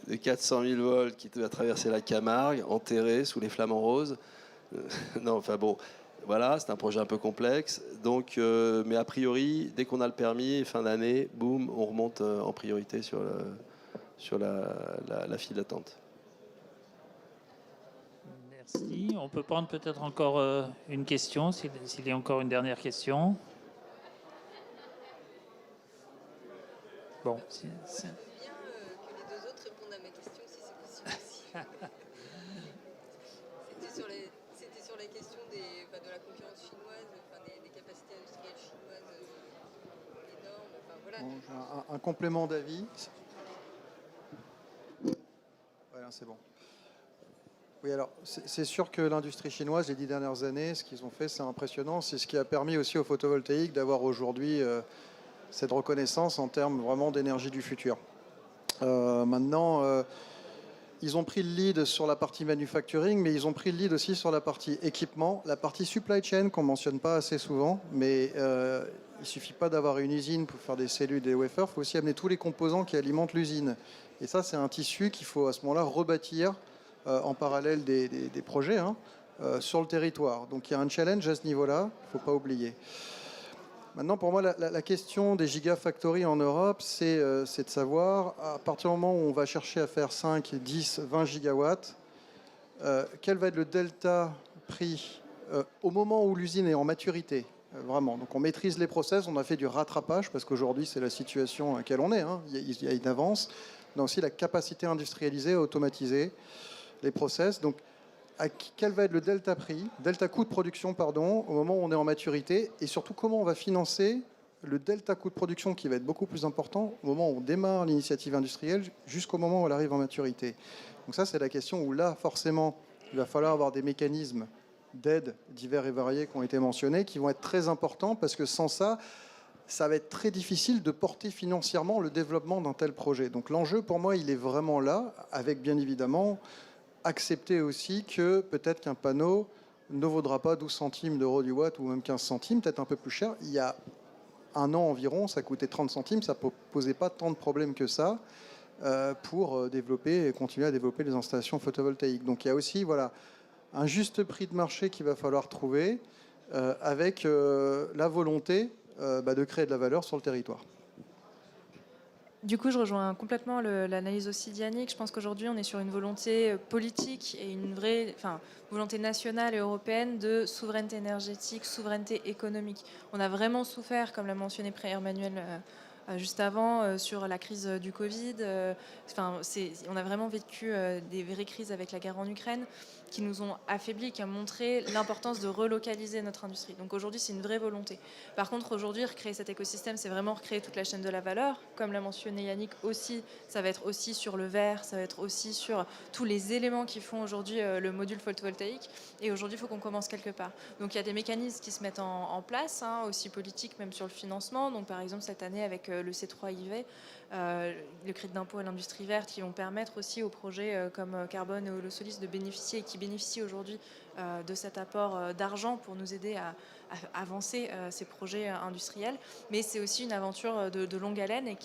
de 400 000 volts qui va traverser la Camargue, enterré sous les flamants roses. Non, enfin bon, voilà, c'est un projet un peu complexe. Donc, mais a priori, dès qu'on a le permis, fin d'année, boum, on remonte en priorité sur la file d'attente. Merci. On peut prendre peut-être encore une question, s'il y a encore une dernière question. Bon, c'est bien que les deux autres répondent à ma question, si c'est possible aussi. C'était sur la question de la concurrence chinoise, des capacités industrielles chinoises énormes. Voilà. Bon, un complément d'avis. Voilà, c'est bon. Oui, alors c'est sûr que l'industrie chinoise, les 10 dernières années, ce qu'ils ont fait, c'est impressionnant. C'est ce qui a permis aussi au photovoltaïque d'avoir aujourd'hui cette reconnaissance en termes vraiment d'énergie du futur. Maintenant, ils ont pris le lead sur la partie manufacturing, mais ils ont pris le lead aussi sur la partie équipement, la partie supply chain qu'on ne mentionne pas assez souvent, mais il ne suffit pas d'avoir une usine pour faire des cellules et des wafers, il faut aussi amener tous les composants qui alimentent l'usine. Et ça, c'est un tissu qu'il faut à ce moment-là rebâtir en parallèle des projets sur le territoire. Donc il y a un challenge à ce niveau-là, il ne faut pas oublier. Maintenant, pour moi, la question des gigafactories en Europe, c'est de savoir, à partir du moment où on va chercher à faire 5, 10, 20 gigawatts, quel va être le delta prix au moment où l'usine est en maturité, vraiment. Donc on maîtrise les process, on a fait du rattrapage, parce qu'aujourd'hui, c'est la situation à laquelle on est. Il y a une avance. On a aussi la capacité industrialisée à automatiser les process. Donc, quel va être le delta prix, delta coût de production, pardon, au moment où on est en maturité, et surtout comment on va financer le delta coût de production qui va être beaucoup plus important au moment où on démarre l'initiative industrielle jusqu'au moment où elle arrive en maturité. Donc ça, c'est la question où là, forcément, il va falloir avoir des mécanismes d'aide divers et variés qui ont été mentionnés, qui vont être très importants, parce que sans ça, ça va être très difficile de porter financièrement le développement d'un tel projet. Donc l'enjeu, pour moi, il est vraiment là, avec bien évidemment accepter aussi que peut-être qu'un panneau ne vaudra pas 12 centimes d'euros du watt ou même 15 centimes, peut-être un peu plus cher. Il y a un an environ, ça coûtait 30 centimes, ça ne posait pas tant de problèmes que ça pour développer et continuer à développer les installations photovoltaïques. Donc il y a aussi un juste prix de marché qu'il va falloir trouver avec la volonté de créer de la valeur sur le territoire. Du coup, je rejoins complètement l'analyse aussi d'Yannick. Je pense qu'aujourd'hui, on est sur une volonté politique et une vraie volonté nationale et européenne de souveraineté énergétique, souveraineté économique. On a vraiment souffert, comme l'a mentionné Pierre-Emmanuel juste avant, sur la crise du Covid. On a vraiment vécu des vraies crises avec la guerre en Ukraine qui nous ont affaiblis, qui ont montré l'importance de relocaliser notre industrie. Donc aujourd'hui, c'est une vraie volonté. Par contre, aujourd'hui, recréer cet écosystème, c'est vraiment recréer toute la chaîne de la valeur. Comme l'a mentionné Yannick aussi, ça va être aussi sur le verre, ça va être aussi sur tous les éléments qui font aujourd'hui le module photovoltaïque. Et aujourd'hui, il faut qu'on commence quelque part. Donc il y a des mécanismes qui se mettent en place, aussi politiques, même sur le financement. Donc par exemple, cette année, avec le C3IV, le crédit d'impôt à l'industrie verte, qui vont permettre aussi aux projets comme Carbone et Holosolis de bénéficier, et qui bénéficient aujourd'hui de cet apport d'argent pour nous aider à avancer ces projets industriels. Mais c'est aussi une aventure de longue haleine et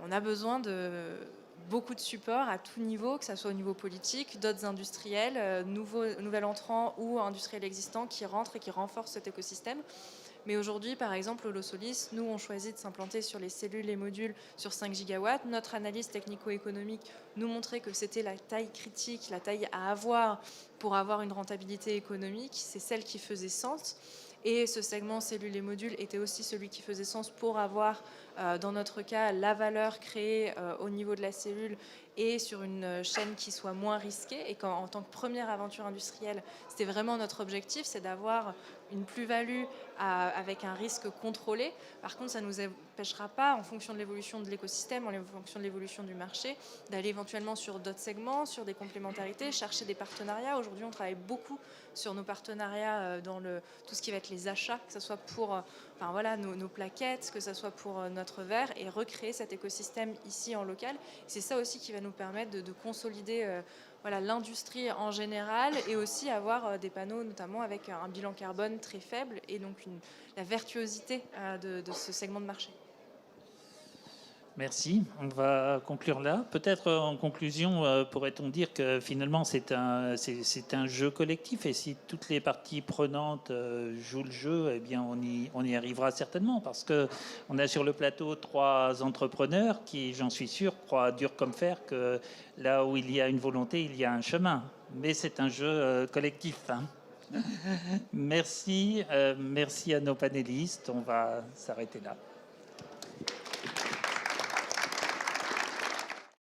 on a besoin de beaucoup de support à tout niveau, que ce soit au niveau politique, d'autres industriels, nouvel entrants ou industriels existants qui rentrent et qui renforcent cet écosystème. Mais aujourd'hui, par exemple, Holosolis, nous, on choisit de s'implanter sur les cellules et modules sur 5 gigawatts. Notre analyse technico-économique nous montrait que c'était la taille critique, la taille à avoir pour avoir une rentabilité économique. C'est celle qui faisait sens. Et ce segment cellules et modules était aussi celui qui faisait sens pour avoir, dans notre cas, la valeur créée au niveau de la cellule et sur une chaîne qui soit moins risquée. Et en tant que première aventure industrielle, c'était vraiment notre objectif, c'est d'avoir une plus-value avec un risque contrôlé. Par contre, ça ne nous empêchera pas, en fonction de l'évolution de l'écosystème, en fonction de l'évolution du marché, d'aller éventuellement sur d'autres segments, sur des complémentarités, chercher des partenariats. Aujourd'hui, on travaille beaucoup sur nos partenariats dans tout ce qui va être les achats, que ce soit pour nos plaquettes, que ce soit pour notre verre, et recréer cet écosystème ici en local. C'est ça aussi qui va nous permettre de consolider l'industrie en général, et aussi avoir des panneaux notamment avec un bilan carbone très faible, et donc la vertuosité de ce segment de marché. Merci. On va conclure là. Peut-être en conclusion, pourrait-on dire que finalement c'est un jeu collectif, et si toutes les parties prenantes jouent le jeu, eh bien on y arrivera certainement, parce que on a sur le plateau 3 entrepreneurs qui, j'en suis sûr, croient dur comme fer que là où il y a une volonté, il y a un chemin. Mais c'est un jeu collectif. Merci à nos panélistes. On va s'arrêter là.